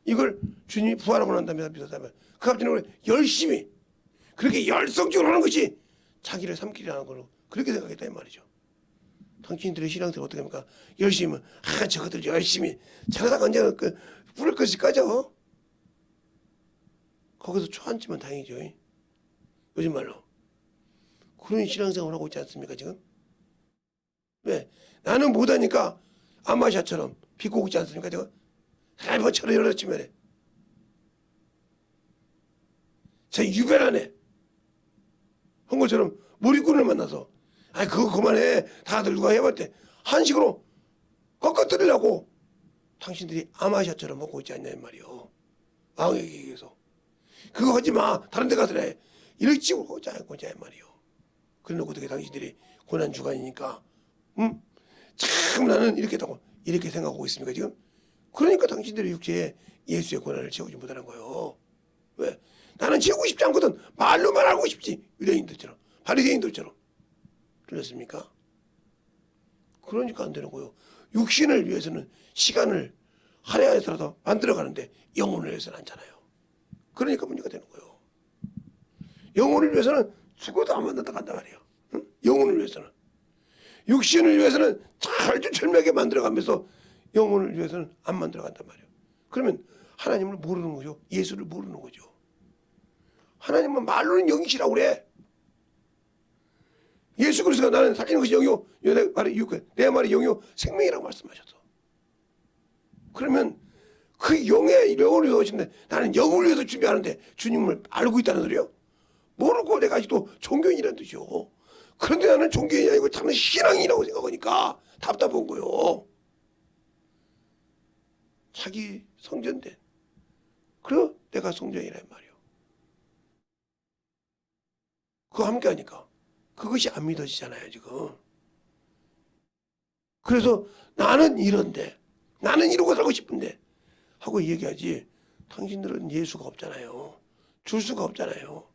이걸 주님이 부활하고 난 다음에 믿었다면 그 앞에는 열심히 그렇게 열성적으로 하는 것이 자기를 삼키려는 걸로 그렇게 생각했다 이 말이죠. 당신들의 신앙생활 어떻게 합니까? 열심히 저것들 열심히 저러다가 언제 불을 것이 꺼져. 거기서 초안치면 다행이죠. 요즘 말로 그런 신앙생활을 하고 있지 않습니까 지금? 왜? 나는 못하니까 아마샤처럼 비꼬고 있지 않습니까 지금? 할머니처럼 열어치면 저 유별하네. 한 것처럼 머리꾼을 만나서 그거 그만해. 다들 누가 해볼 때 한식으로 꺾어뜨리려고 당신들이 아마샤처럼 먹고 있지 않냐 이 말이요. 왕에게 얘기해서 그거 하지 마. 다른 데 가서 해. 이렇게 치고 하자 이 말이요. 그래놓고 어떻게 당신들이 고난주간이니까 참 나는 이렇게 생각하고 있습니까 지금? 그러니까 당신들의 육체에 예수의 권한을 채우지 못하는 거예요. 왜? 나는 채우고 싶지 않거든. 말로만 알고 싶지. 유대인들처럼, 바리새인들처럼. 들렸습니까? 그러니까 안 되는 거예요. 육신을 위해서는 시간을 할애해서라도 만들어가는데 영혼을 위해서는 않잖아요. 그러니까 문제가 되는 거예요. 영혼을 위해서는 죽어도 안 만든다 간단 말이에요. 응? 영혼을 위해서는. 육신을 위해서는 철두철미하게 만들어가면서 영혼을 위해서는 안 만들어간단 말이에요. 그러면 하나님을 모르는 거죠. 예수를 모르는 거죠. 하나님은 말로는 영이시라고 그래. 예수 그리스도가 나는 살리는 것이 영이요 내 말이 영이요 생명이라고 말씀하셨어. 그러면 그 영의 영혼을 위해서인데 나는 영을 위해서 준비하는데 주님을 알고 있다는 소리요? 모르고 내가 아직도 종교인이라는 뜻이요. 그런데 나는 종교인이 아니고 나는 신앙인이라고 생각하니까 답답한 거요. 자기 성전된. 그래 내가 성전이란 말이요. 그거 함께 하니까 그것이 안 믿어지잖아요 지금. 그래서 나는 이런데 나는 이러고 살고 싶은데 하고 얘기하지. 당신들은 예수가 없잖아요. 줄 수가 없잖아요.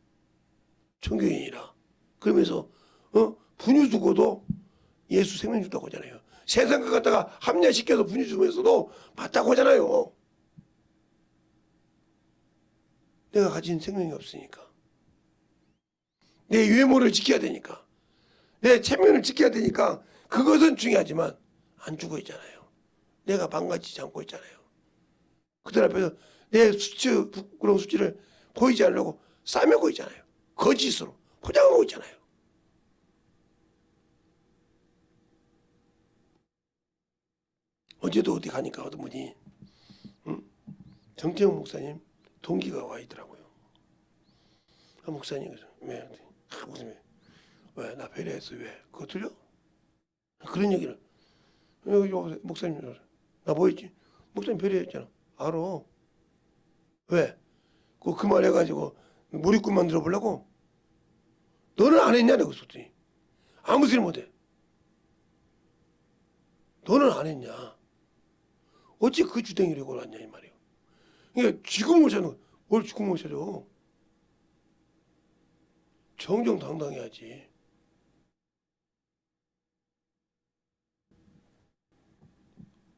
종교인이라. 그러면서 분유 주고도 예수 생명 준다고 하잖아요. 세상 것 갖다가 합리화시켜서 분유 주면서도 맞다고 하잖아요. 내가 가진 생명이 없으니까. 내 외모를 지켜야 되니까. 내 체면을 지켜야 되니까 그것은 중요하지만 안 죽어 있잖아요. 내가 망가지지 않고 있잖아요. 그들 앞에서 내 부끄러운 수치를 보이지 않으려고 싸매고 있잖아요. 거짓으로 포장하고 있잖아요. 어제도 어디 가니까 어떤 분이 정태영 목사님 동기가 와 있더라고요. 아, 목사님 왜? 무슨 왜? 나 배려했어 왜? 그거 들려? 그런 얘기를 목사님 나 뭐 했지? 목사님 배려했잖아. 알아. 왜? 그 말 해가지고 몰입꾼 만들어 보려고? 너는 안 했냐? 내가 그랬더니 아무 소리 못해. 너는 안 했냐? 어찌 그 주댕이를 걸었냐 이 말이에요. 그러니까 지금 못 찾는 뭘 지금 못 찾아? 정정당당해야지.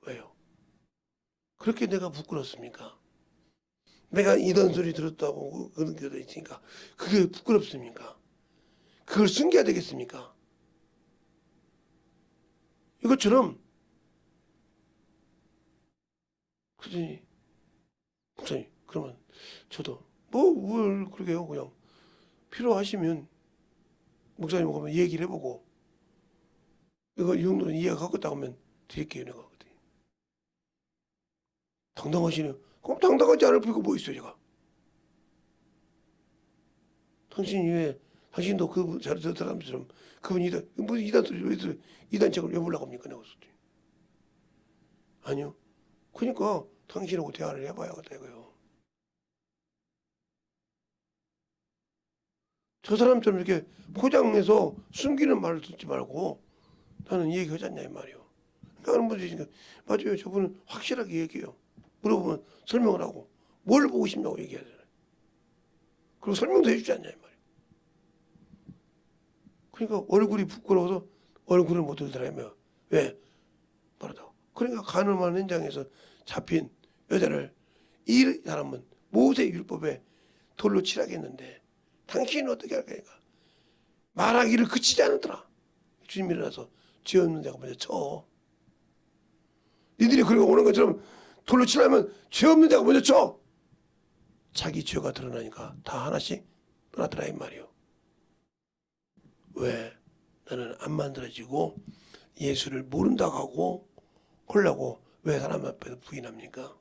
왜요? 그렇게 내가 부끄럽습니까? 내가 이런 소리 들었다고 그런 게 있으니까 그게 부끄럽습니까? 그걸 숨겨야 되겠습니까? 이것처럼 그러더니 목사님 그러면 저도 뭘 그러게 요 그냥 필요하시면 목사님 오면 얘기를 해보고 이거 이 정도는 이해가 가겠다고 하면 드릴게요 내가. 당당하시네요. 그럼 당당하지 않을 필요가 뭐 있어요 제가. 당신이 왜 당신도 그 사람처럼 그분 무슨 이단 소리 왜 이단 책을 왜 보려고 합니까 내가. 아니요. 그러니까 당신하고 대화를 해봐야겠다 이거요. 저 사람처럼 이렇게 포장해서 숨기는 말을 듣지 말고 나는 얘기하지 않냐 이 말이요. 그러니까 하는 분들이 있으니까 맞아요. 저분은 확실하게 얘기해요. 물어보면 설명을 하고 뭘 보고 싶냐고 얘기하잖아요. 그리고 설명도 해주지 않냐 이 말이에요. 그러니까 얼굴이 부끄러워서 얼굴을 못 들더라며. 왜? 말하다가. 그러니까 간음하는 현장에서 잡힌 여자를 이 사람은 모세 율법에 돌로 칠하겠는데 당신은 어떻게 할 거니까 말하기를 그치지 않았더라. 주님이 일어나서 죄 없는 자가 먼저 쳐. 니들이 그리고 오는 것처럼 돌로 치려면 죄 없는 자가 먼저 쳐. 자기 죄가 드러나니까 다 하나씩 떠나더라 이 말이요. 왜? 나는 안 만들어지고 예수를 모른다고 하고 홀라고 왜 사람 앞에서 부인합니까?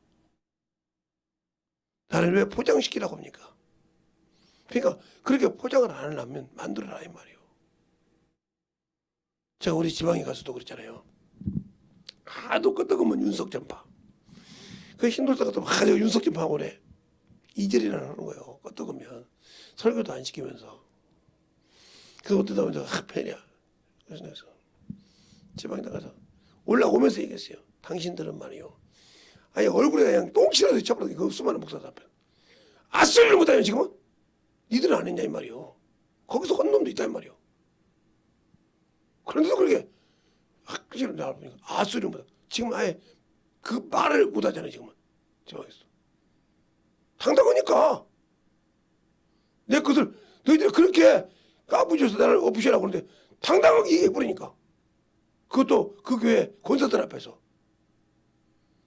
나를 왜 포장시키라고 합니까? 그러니까 그렇게 포장을 안 하려면 만들어라 이 말이요. 제가 우리 지방에 가서도 그랬잖아요. 하도 끄떡하면 윤석전파. 그 신도사가 막 윤석전파 오래 이절이나 하는 거예요. 끄떡하면 설교도 안 시키면서. 그래서 어떤 사람은 팬이야. 그래서 지방에 나가서 올라오면서 얘기했어요. 당신들은 말이요. 아니 얼굴에 그냥 똥치라도 쳐버려. 그 수많은 목사들 앞에. 아소리를 못하냐 지금은? 니들은 안 했냐 이 말이요. 거기서 한 놈도 있다 이 말이요. 그런데도 그렇게 학교를 나와 보니까 아소리를 못하. 지금 아예 그 말을 못하잖아요 지금은. 지방에서. 당당하니까. 내 것을 너희들이 그렇게 까부줘서 나를 엎으시라고 그러는데 당당하게 얘기해버리니까. 그것도 그 교회 권사들 앞에서.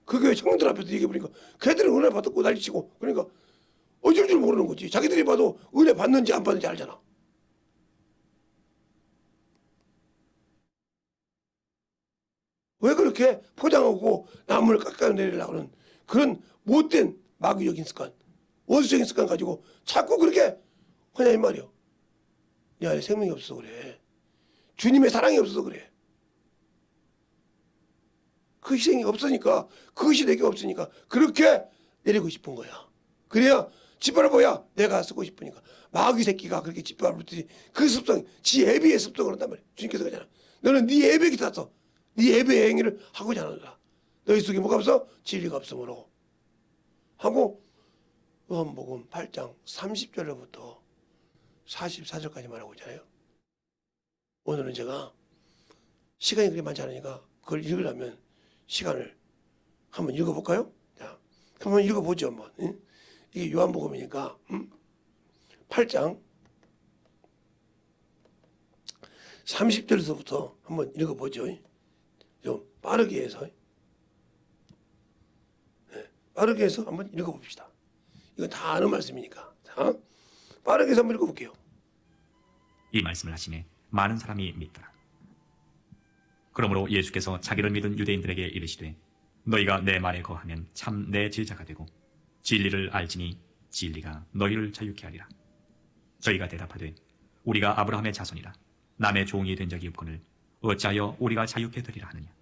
그 교회 청년들 앞에서 얘기해버리니까 걔들은 은혜 받았고 난리치고 그러니까 어쩔 줄 모르는 거지. 자기들이 봐도 은혜 받는지 안 받는지 알잖아. 왜 그렇게 포장하고 나무를 깎아내리려고 하는 그런 못된 마귀적인 습관, 원수적인 습관 가지고 자꾸 그렇게 하냐 이 말이요. 내 안에 생명이 없어서 그래. 주님의 사랑이 없어서 그래. 그 희생이 없으니까, 그것이 내게 없으니까 그렇게 내리고 싶은 거야. 그래야 짓밟아봐야 내가 쓰고 싶으니까. 마귀 새끼가 그렇게 짓밟았듯이 그 습성, 지 애비의 습성을 한단 말이야. 주님께서 그러잖아. 너는 네 애비에게 탔어. 네 애비의 행위를 하고자 하는구나. 너희 속에 뭐가 없어? 진리가 없으므로. 하고 요한복음 8장 30절로부터 44절까지 말하고 있잖아요. 오늘은 제가 시간이 그렇게 많지 않으니까 그걸 읽으려면 시간을 한번 읽어볼까요? 자, 한번 읽어보죠. 한번. 응? 이게 요한복음이니까 8장 30절에서부터 한번 읽어보죠. 좀 빠르게 해서 빠르게 해서 한번 읽어봅시다. 이건 다 아는 말씀이니까. 자, 빠르게 해서 한번 읽어볼게요. 이 말씀을 하시매 많은 사람이 믿더라. 그러므로 예수께서 자기를 믿은 유대인들에게 이르시되 너희가 내 말에 거하면 참 내 제자가 되고 진리를 알지니 진리가 너희를 자유케 하리라. 저희가 대답하되 우리가 아브라함의 자손이라 남의 종이 된 적이 없거늘 어찌하여 우리가 자유케 되리라 하느냐.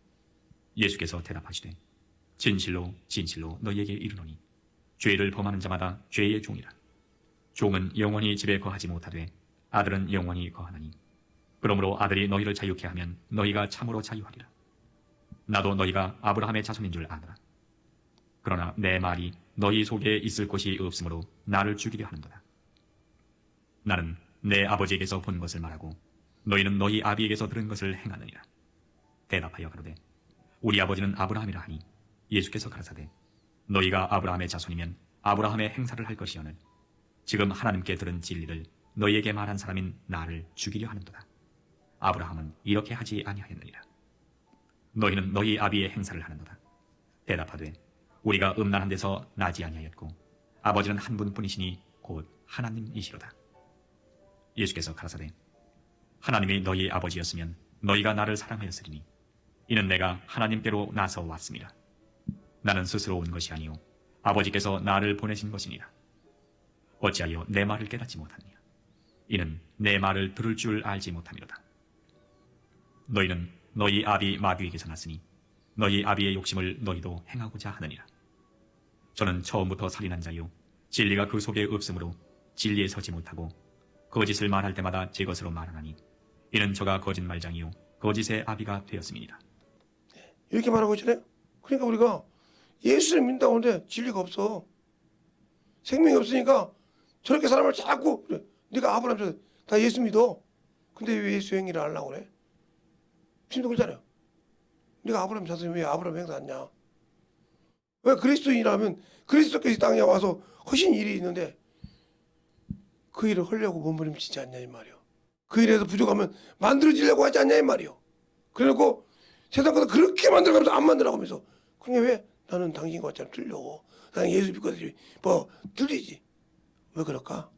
예수께서 대답하시되 진실로 진실로 너희에게 이르노니 죄를 범하는 자마다 죄의 종이라. 종은 영원히 집에 거하지 못하되 아들은 영원히 거하나니 그러므로 아들이 너희를 자유케 하면 너희가 참으로 자유하리라. 나도 너희가 아브라함의 자손인 줄 아노라. 그러나 내 말이 너희 속에 있을 곳이 없으므로 나를 죽이려 하는도다. 나는 내 아버지에게서 본 것을 말하고 너희는 너희 아비에게서 들은 것을 행하느니라. 대답하여 가로되 우리 아버지는 아브라함이라 하니 예수께서 가라사대 너희가 아브라함의 자손이면 아브라함의 행사를 할 것이오늘 지금 하나님께 들은 진리를 너희에게 말한 사람인 나를 죽이려 하는도다. 아브라함은 이렇게 하지 아니하였느니라. 너희는 너희 아비의 행사를 하는도다. 대답하되 우리가 음란한 데서 나지 아니하였고 아버지는 한 분뿐이시니 곧 하나님이시로다. 예수께서 가라사대 하나님이 너희 아버지였으면 너희가 나를 사랑하였으리니 이는 내가 하나님께로 나서 왔습니다. 나는 스스로 온 것이 아니요 아버지께서 나를 보내신 것이니라. 어찌하여 내 말을 깨닫지 못하느냐. 이는 내 말을 들을 줄 알지 못함이로다. 너희는 너희 아비 마귀에게서 났으니 너희 아비의 욕심을 너희도 행하고자 하느니라. 저는 처음부터 살인한 자요 진리가 그 속에 없으므로 진리에 서지 못하고 거짓을 말할 때마다 제 것으로 말하나니 이는 저가 거짓말장이요 거짓의 아비가 되었음이니라. 이렇게 말하고 있잖아요. 그러니까 우리가 예수를 믿는다고 하는데 진리가 없어. 생명이 없으니까 저렇게 사람을 자꾸 그래. 네가 아브라함 다 예수 믿어. 근데 왜 예수 행위를 안 하려고 그래? 지금도 그러잖아요. 네가 아브라함 자손이 왜 아브라함 행사 안 하냐? 왜 그리스도인이라면 그리스도께서 이 땅에 와서 하신 일이 있는데 그 일을 하려고 몸부림치지 않냐 이 말이요. 그 일에서 부족하면 만들어지려고 하지 않냐 이 말이요. 그래놓고 세상보다 그렇게 만들어가면서 안 만들라고 하면서 그게 왜 나는 당신과 좀 틀려. 나는 예수 믿거든. 뭐 틀리지. 왜 그럴까?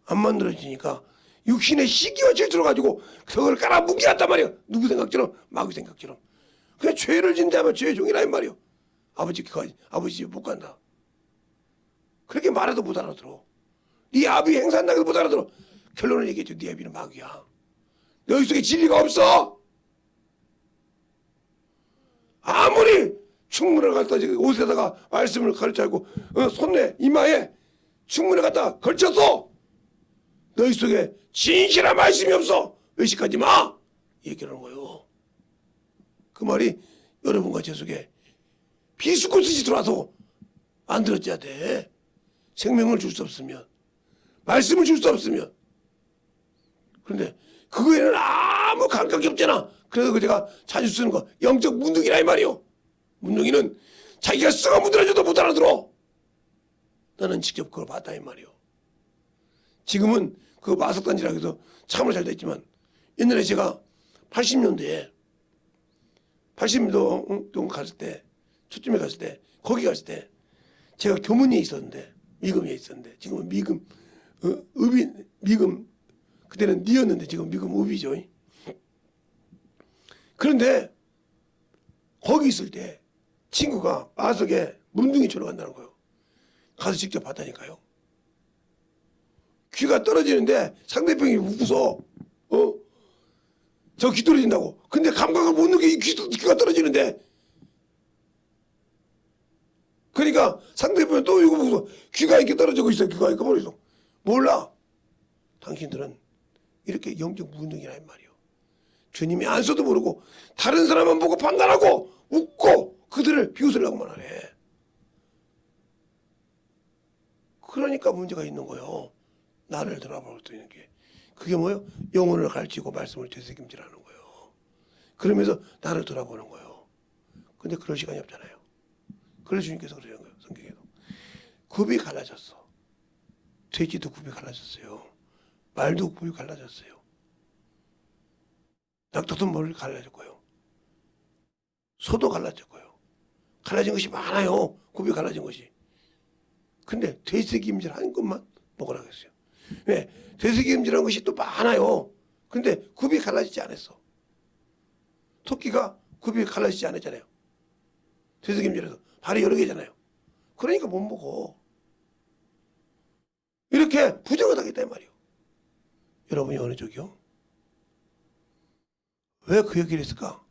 안 만들어지니까 육신의 시기와 질투를 가지고 그걸 깔아뭉개었단 말이야. 누구 생각처럼 마귀 생각처럼. 그냥 죄를 진다면 죄의 종이라 이 말이요. 아버지 집에 못 간다. 그렇게 말해도 못 알아들어. 네 아비 행사한다고 못 알아들어. 결론을 얘기해줘. 네 아비는 마귀야. 너희 속에 진리가 없어. 아무리 충문을 갖다 옷에다가 말씀을 가르쳐고 손에 이마에 충문을 갖다 걸쳤어. 너희 속에 진실한 말씀이 없어. 의식하지 마. 얘기하는 거예요. 그 말이 여러분과 제 속에 비스코스 짓으로라도 만들어져야 돼. 생명을 줄 수 없으면, 말씀을 줄 수 없으면. 그런데 그거에는 아무 감각이 없잖아. 그래서 제가 자주 쓰는 거 영적 문둥이라 이 말이요. 문둥이는 자기가 썩어 문드러져도 못 알아들어. 나는 직접 그걸 봤다 이 말이요. 지금은 그 마석단지라고 해서 참으로 잘 됐지만 옛날에 제가 80년도에 80년도 갔을 때 초쯤에 갔을 때 거기 갔을 때 제가 교문에 있었는데 미금에 있었는데 지금은 미금 읍이 미금 그때는 니였는데 지금 미금 읍이죠. 그런데 거기 있을 때 친구가 마석에 문둥이 쳐러 간다는 거예요. 가서 직접 봤다니까요. 귀가 떨어지는데 상대방이 웃어서 저 귀 떨어진다고. 근데 감각을 못 느끼게 귀가 떨어지는데 그러니까 상대방이 또 이거 보고서 귀가 이렇게 떨어지고 있어. 귀가 이렇게 머리서 몰라. 당신들은 이렇게 영적 무능이란 말이요. 주님이 안 써도 모르고 다른 사람만 보고 판단하고 웃고 그들을 비웃으려고만 하네. 그러니까 문제가 있는 거예요. 나를 돌아볼 수 있는 게. 그게 뭐예요? 영혼을 가르치고 말씀을 되새김질하는 거예요. 그러면서 나를 돌아보는 거예요. 근데 그럴 시간이 없잖아요. 그래서 주님께서 그러시는 거예요. 성경에도. 굽이 갈라졌어. 돼지도 굽이 갈라졌어요. 말도 굽이 갈라졌어요. 낙타도 머리를 갈라졌고요. 소도 갈라졌고요. 갈라진 것이 많아요. 굽이 갈라진 것이. 근데 되새김질 하는 것만 먹으라고 했어요. 왜? 되새김질한 것이 또 많아요. 근데 굽이 갈라지지 않았어. 토끼가 굽이 갈라지지 않았잖아요. 되새김질해서 발이 여러 개잖아요. 그러니까 못 먹어. 이렇게 부정하다겠다 이 말이에요. 여러분이 어느 쪽이요? 왜 그 얘기를 했을까?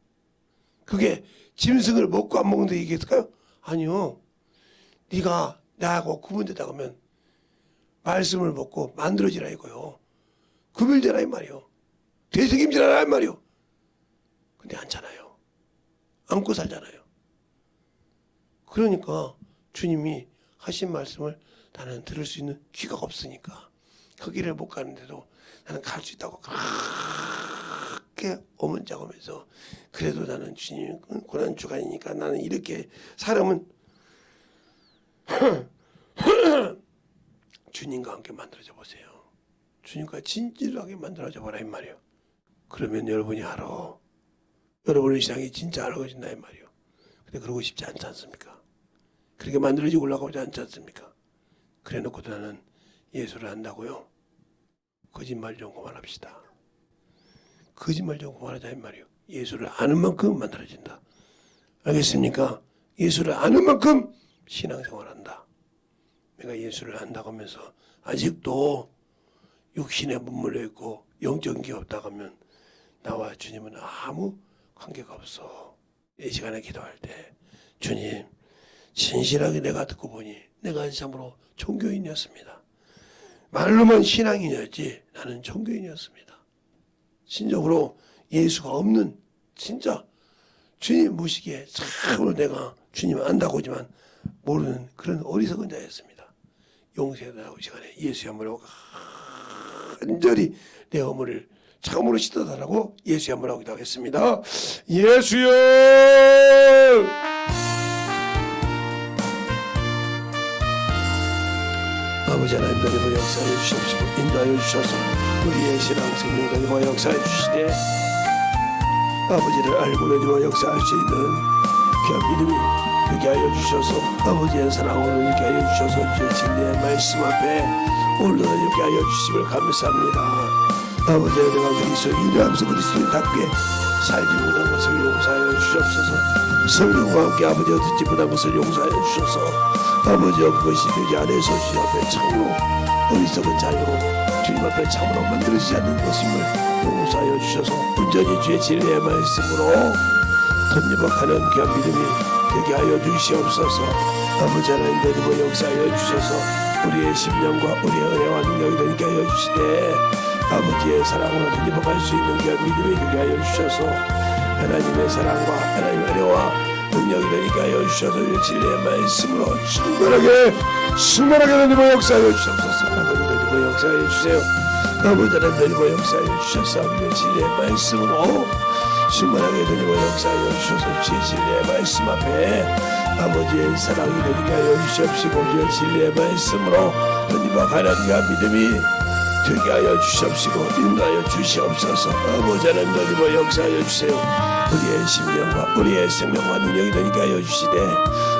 그게 짐승을 먹고 안 먹는다 얘기했을까요? 아니요. 네가 나하고 구분되다 하면 말씀을 먹고 만들어지라 이거요. 구별되라 이 말이요. 되새김질하라 이 말이요. 근데 않잖아요. 안고 살잖아요. 그러니까 주님이 하신 말씀을 나는 들을 수 있는 귀가 없으니까 그 길을 못 가는데도 나는 갈 수 있다고 그렇게 어문작하면서 그래도 나는 주님 고난주간이니까 나는 이렇게 사람은 주님과 함께 만들어져 보세요. 주님과 진실하게 만들어져 보라 이 말이에요. 그러면 여러분이 알아. 여러분의 신앙이 진짜 알아가진다 이 말이에요. 근데 그러고 싶지 않지 않습니까? 그렇게 만들어지고 올라가지 않지 않습니까? 그래 놓고도 나는 예수를 안다고요? 거짓말 좀 그만합시다. 거짓말 좀 그만하자 이 말이에요. 예수를 아는 만큼 만들어진다. 알겠습니까? 예수를 아는 만큼 신앙생활한다. 내가 예수를 안다고 하면서 아직도 육신에 머물러 있고 영적인 게 없다고 하면 나와 주님은 아무 관계가 없어. 이 시간에 기도할 때 주님 진실하게 내가 듣고 보니 내가 참으로 종교인이었습니다. 말로만 신앙인이었지 나는 종교인이었습니다. 진정으로 예수가 없는 진짜 주님 모시기에 참으로 내가 주님 안다고 하지만 모르는 그런 어리석은 자였습니다. 용서해달라고 이 시간에 예수의 한번 간절히 내 허물을 참으로 씻어달라고 예수의 한번 하고 기도하겠습니다. 예수여 아버지 하나님 너희와 역사해 주시옵시고 인도하여 주셔서 우리의 신앙 생명 너희와 역사해 주시되 아버지를 알고 너희와 역사할 수 있는 귀한 믿음이 되게 하여 주셔서 아버지의 사랑으로 이렇게 하여 주셔서 주의 진리의 말씀 앞에 오늘도 이렇게 하여 주심을 감사합니다. 아버지 내가 그리스도 이름하면서 그리스도인답게 살지 못한 것을 용서하여 주시옵소서. 성령과 함께 아버지가 듣지 못한 것을 용서하여 주셔서 아버지와 그것이 되지 않아서 주님 앞에 참으로 어리석은 자요 주님 앞에 참으로 만들어지지 않는 것임을 용서하여 주셔서 온전히 주의 진리의 말씀으로 덧입어가는 귀한 믿음이 되게 하여 주시옵소서. 아버지 하나님 너희도 역사하여 주셔서 우리의 심령과 우리의 은혜와 능력이 되게 하여 주시되 아버지의 사랑으로 덧입어갈 수 있는 귀한 믿음이 되게 하여 주셔서 하나님의 사랑과 하나님의 은혜와 능력이 되니까 하여 주셔서 진리의 말씀으로 충만하게 되니고 역사하여 주옵소서. 아버지 되니고 역사하여 주세요. 아버지 하나님 되니고 역사하여 주셔서 우리의 진리의 말씀으로 충만하게 되니고 역사하여 주셔서 주의 진리의 말씀 앞에 아버지의 사랑이 되니까 하여 주시옵시고 주의 진리의 말씀으로 하나님과 하나님과 믿음이 되게 하여 주시옵시고 인도하여 주시옵소서. 아버지 하나님 되니고 역사하여 주세요. 우리의 심령과 우리의 생명과 능력이 되니까 하여 주시되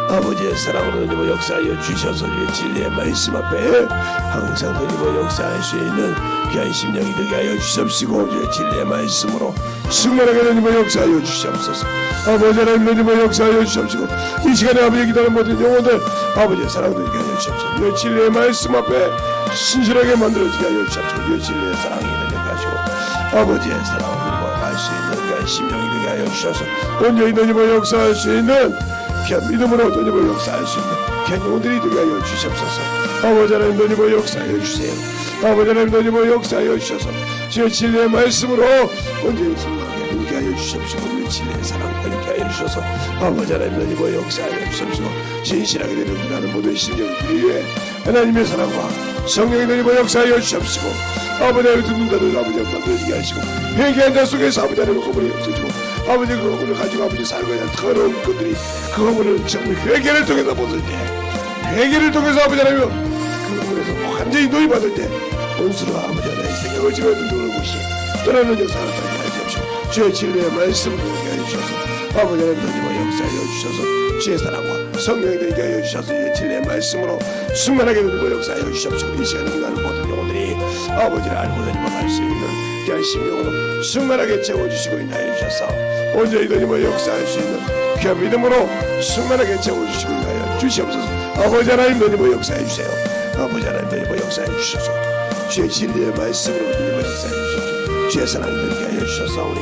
아버지의 사랑으로 되니고 역사하여 주셔서 주의 진리의 말씀 앞에 항상 되니고 역사할 수 있는 귀한 심령이 되게 하여 주시옵시고 주의 진리의 말씀으로 충만하게 되니고 역사하여 주시옵소서. 아버지 하나님 되니고 역사하여 주시옵시고 이 시간에 아버지 기다리는 모든 영혼들 아버지의 사랑 되게 하여 주시옵소서. 주의 진리의 말씀 앞에 신실하게 만들어지게 하여 주시옵소서. 주의 진리의 사랑이 되게 하시고 아버지의 사랑으로 갈 수 있는 귀한 심령이 되게 하여 주셔서 온전히 되니고 역사할 수 있는 귀한 믿음으로 되니고 역사할 수 있는 귀한 영혼들이 되게 하여 주시옵소서. 아버지 하나님 되니고 역사하여 주세요. 아버지 하나님 되니고 역사하여 주셔서 주의 진리의 말씀으로 온전히 승리하게 되게 하여 주시옵시고 주의 진리의 사랑 되게 하여 주셔서 아버지 하나님 되니고 역사하여 주시옵시고 진실하게 되는 나는 모든 심령들이 위해 하나님의 사랑과 성령이 되니고 역사하여 주시옵시고 아버지 하나님 듣는 자들 아버지 만들어지게 하시고 회개한 자 속에서 아버지 하나님 허물이 없어지고 아버지 그 허물을 가지고 아버지 살고 있는 더러운 것들이 그 허물을 정말 회개를 통해서 벗을 때 회개를 통해서 아버지 하나님 그 허물에서 완전히 노예받을 때 온수로 아버지 하나님의 생각을 집어 누르는 곳이 떠나는 역사를 하게 하시옵시고 주의 진리의 말씀을 하게 하여 주셔서 아버지 하나님 되니고 역사하여 주셔서 주의 사랑과 성령이 되게 하여 주셔서 주의 진리의 말씀으로 충만하게 되니고 역사하여 주시옵시고 이 시간에 기다리는 모든 영혼들이 아버지를 알고 되니고 갈 수 있는 귀한 심령으로 충만하게 채워주시고 인하여 주셔서 온전히 되니고 역사할 수 있는 귀한 믿음으로 충만하게 채워주시고 인하여 주시옵소서. 아버지 하나님 되니고 역사해 주세요. 아버지 하나님 되니고 역사해 주셔서 주의 진리의 말씀으로 되니고 역사해 주셔서 주의 사랑이 되게 하여 주셔서오니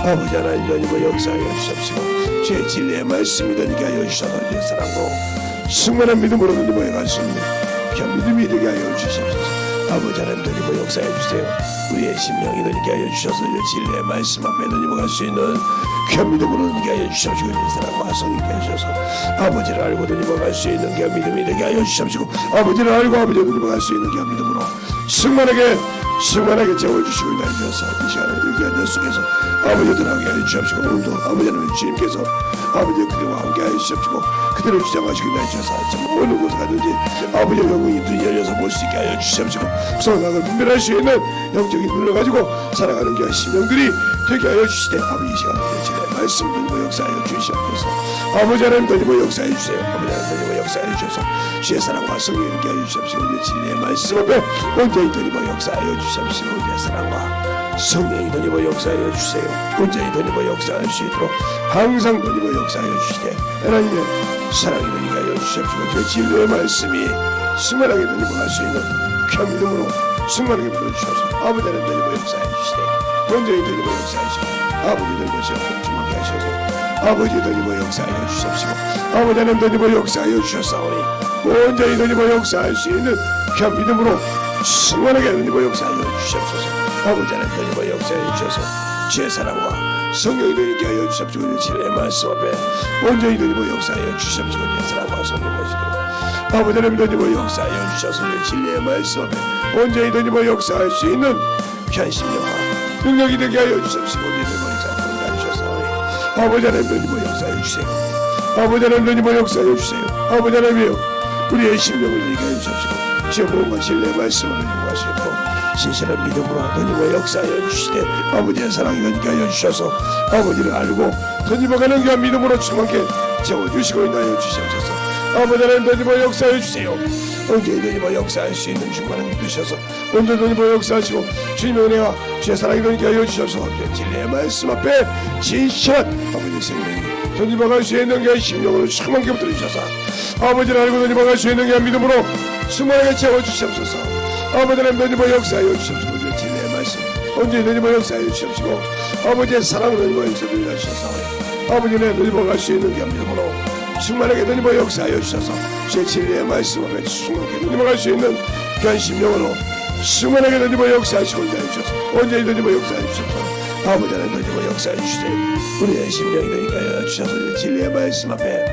아버지 하나님 되니고 역사하여 주시옵시고 주의 진리의 말씀이 되게 하여 주셔서 주의 사랑으로 충만한 믿음으로 되니고 갈 수 있는 귀한 믿음이 되게 하여 주시옵소서. 아버지 하나님 되니고 역사해 주세요. 우리의 심령이 되게 하여 주셔서 주의 진리의 말씀 앞에 되니고 갈 수 있는 귀한 믿음으로 되게 하여 주시옵시고 주의 사랑과 성이 되게 하셔서 아버지를 알고 되니고 갈 수 있는 귀한 믿음이 되게 하여 주시옵시고 아버지를 알고 아버지를 되니고 갈 수 있는 귀한 믿음으로 충만하게 채워주시고 인하여 주셔서 이 시간에 귀한 여 속에서 아버지들 하게 하여 주시옵시고 오늘도 아버지 하나님 주님께서 아버지 그들과 함께 하여 주시옵시고 그들을 주장하시고 인하여 주셔서 정말 어느 곳에 가든지 아버지의 영광이 눈이 열려서 볼 수 있게 하여 주시옵시고 선악을 분별할 수 있는 영적인 눈을 가지고 살아가는 귀한 심령들이 되게 하여 주시되 아버지 이 시간에 진리의 말씀 드리고 역사하여 주시옵소서. 아버지 하나님 드리고 역사해 주세요. 아버지 하나님 드리고 역사해 주셔서 주의 사랑과 성령이 되게 하여 주시옵시고 우리의 진리의 말씀 앞에 온전히 드리고 역사하여 주시옵시고 우리의 사랑과 성령이 드리고 역사하여 주세요. 온전히 드리고 역사할 수 있도록 항상 드리고 역사하여 주시되 하나님의 사랑이 되게 하여 주시옵시고 주의 진리의 말씀이 충만하게 드리고 갈 수 있는 귀한 믿음으로 충만하게 불러주셔서 아버지 하나님 드리고 역사해 주시되 온전히 드리고 역사하시고 아버지 되고 주님께 하셔서 아버지 되고 역사하여 주시옵시고 아버지 하나님 되고 역사하여 주셨사오니 온전히 되고 역사할 수 있는 귀한 믿음으로 충만하게 되고 역사하여 주시옵소서. 아버지 하나님 되고 역사하여 주셔서 주의 사랑과 성령이 되게 하여 주시옵시고 진리의 말씀 앞에 온전히 되고 역사하여 주시옵시고 주의 사랑과 성령이 되시도록 아버지 하나님 되고 역사하여 주셔서 진리의 말씀 앞에 온전히 되고 역사할 수 있는 귀한 심령과 능력이 되게 하여 주시옵시고 믿음을 역사하여 주셨사오니 아버지 하나님 되고 역사하여 주세요. 아버지 하나님 되고 역사하여 주세요. 아버지 하나님이여 우리의 심령을 되게 하여 주시옵시고 주의 몸과 진리의 말씀을 되고 하시고 신실한 믿음으로 되고 역사하여 주시되 아버지의 사랑이 되게 하여 주셔서 아버지를 알고 던지버가는 귀한 믿음으로 충만케 채워주시고 인하여 주시옵소서. 아버지 하나님 되고 역사하여 주세요. 온전히 되고 역사할 수 있는 충만한 믿음 주셔서 온전히 되고 역사하시고 주님의 은혜와 주의 사랑이 되게 하여 주셔서 진리의 말씀 앞에 진실한 아버지의 생명이 던지버갈 수 있는 귀한 심령으로 충만케 붙들어주셔서 아버지를 알고 던지버갈 수 있는 귀한 믿음으로 충만하게 채워주시옵소서. 아버지 하나님 되고 역사하여 주시옵시고 주의 진리의 말씀 온전히 되고 역사하여 주시옵시고 아버지의 사랑으로 되고 역사하여 주셔서 아버지는 되고 갈 수 있는 귀한 믿음으로 충만하게 되고 역사하여 주셔서 주의 진리의 말씀 앞에 충만하게 되고 갈 수 있는 귀한 심령으로 충만하게 되고 역사하시고 인하여 주셔서 온전히 되고 역사하여 주셔서 아버지 하나님 더 역사해 주세요. 우리의 심령이 되게 하여 주셔서 진리의 말씀 앞에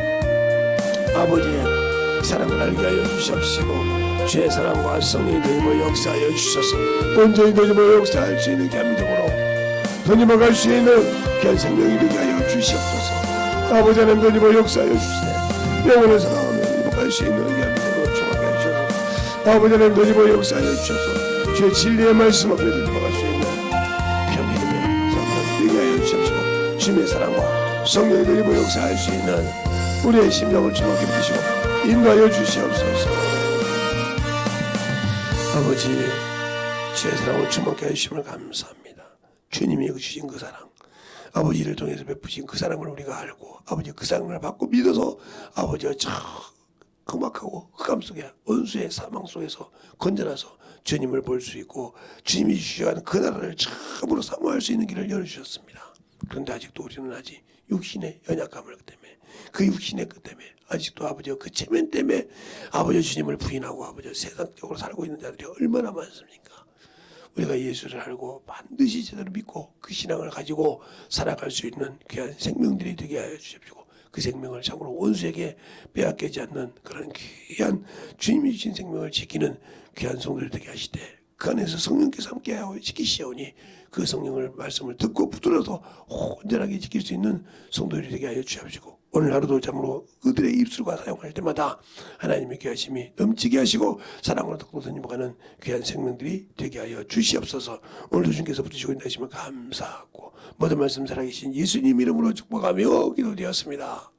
아버지의 사랑을 알게 하여 주시옵시고 주의 사랑과 성령이 되고 역사하여 주셔서 온전히 되고 역사할 수 있는 감동으로 되고 갈 수 있는 귀한 생명이 되게 하여 주시옵소서. 아버지 하나님 되고 역사하여 주시네 영원의 사랑하며 갈 수 있는 감동으로 충만하게 하셔서 아버지 하나님 되고 역사하여 주셔서 주의 진리의 말씀 앞에 되고 갈 수 있는 귀한 믿음의 성령 되게 하여 주시옵시고 주님의 사랑과 성령이 되고 역사할 수 있는 우리의 심령을 주목해 주시고 인도하여 주시옵소서. 아버지 주의 사랑을 주목해 주심을 감사합니다. 주님이 주신 그 사랑 아버지를 통해서 베푸신 그 사랑을 우리가 알고 아버지 그 사랑을 받고 믿어서 아버지와 저 흑막하고 흑암 속에 원수의 사망 속에서 건져나서 주님을 볼 수 있고 주님이 주시는 그 나라를 참으로 사모할 수 있는 길을 열어주셨습니다. 그런데 아직도 우리는 아직 육신의 연약함을 때문에 그 육신의 그 때문에 아직도 아버지와 그 체면 때문에 아버지 주님을 부인하고 아버지 세상적으로 살고 있는 자들이 얼마나 많습니까? 우리가 예수를 알고 반드시 제대로 믿고 그 신앙을 가지고 살아갈 수 있는 귀한 생명들이 되게 하여 주십시오. 그 생명을 참으로 원수에게 빼앗기지 않는 그런 귀한 주님이 주신 생명을 지키는 귀한 성도들 되게 하시되 그 안에서 성령께서 함께하여 지키시오니 그 성령을 말씀을 듣고 붙들어서 온전하게 지킬 수 있는 성도들이 되게 하여 주십시오. 오늘 하루도 참으로 그들의 입술과 사용할 때마다 하나님의 귀하심이 넘치게 하시고 사랑으로 덕도서님가는 귀한 생명들이 되게 하여 주시옵소서. 오늘도 주님께서 붙이시고 있는 하심을 감사하고 모든 말씀 살아계신 예수님 이름으로 축복하며 기도드렸습니다.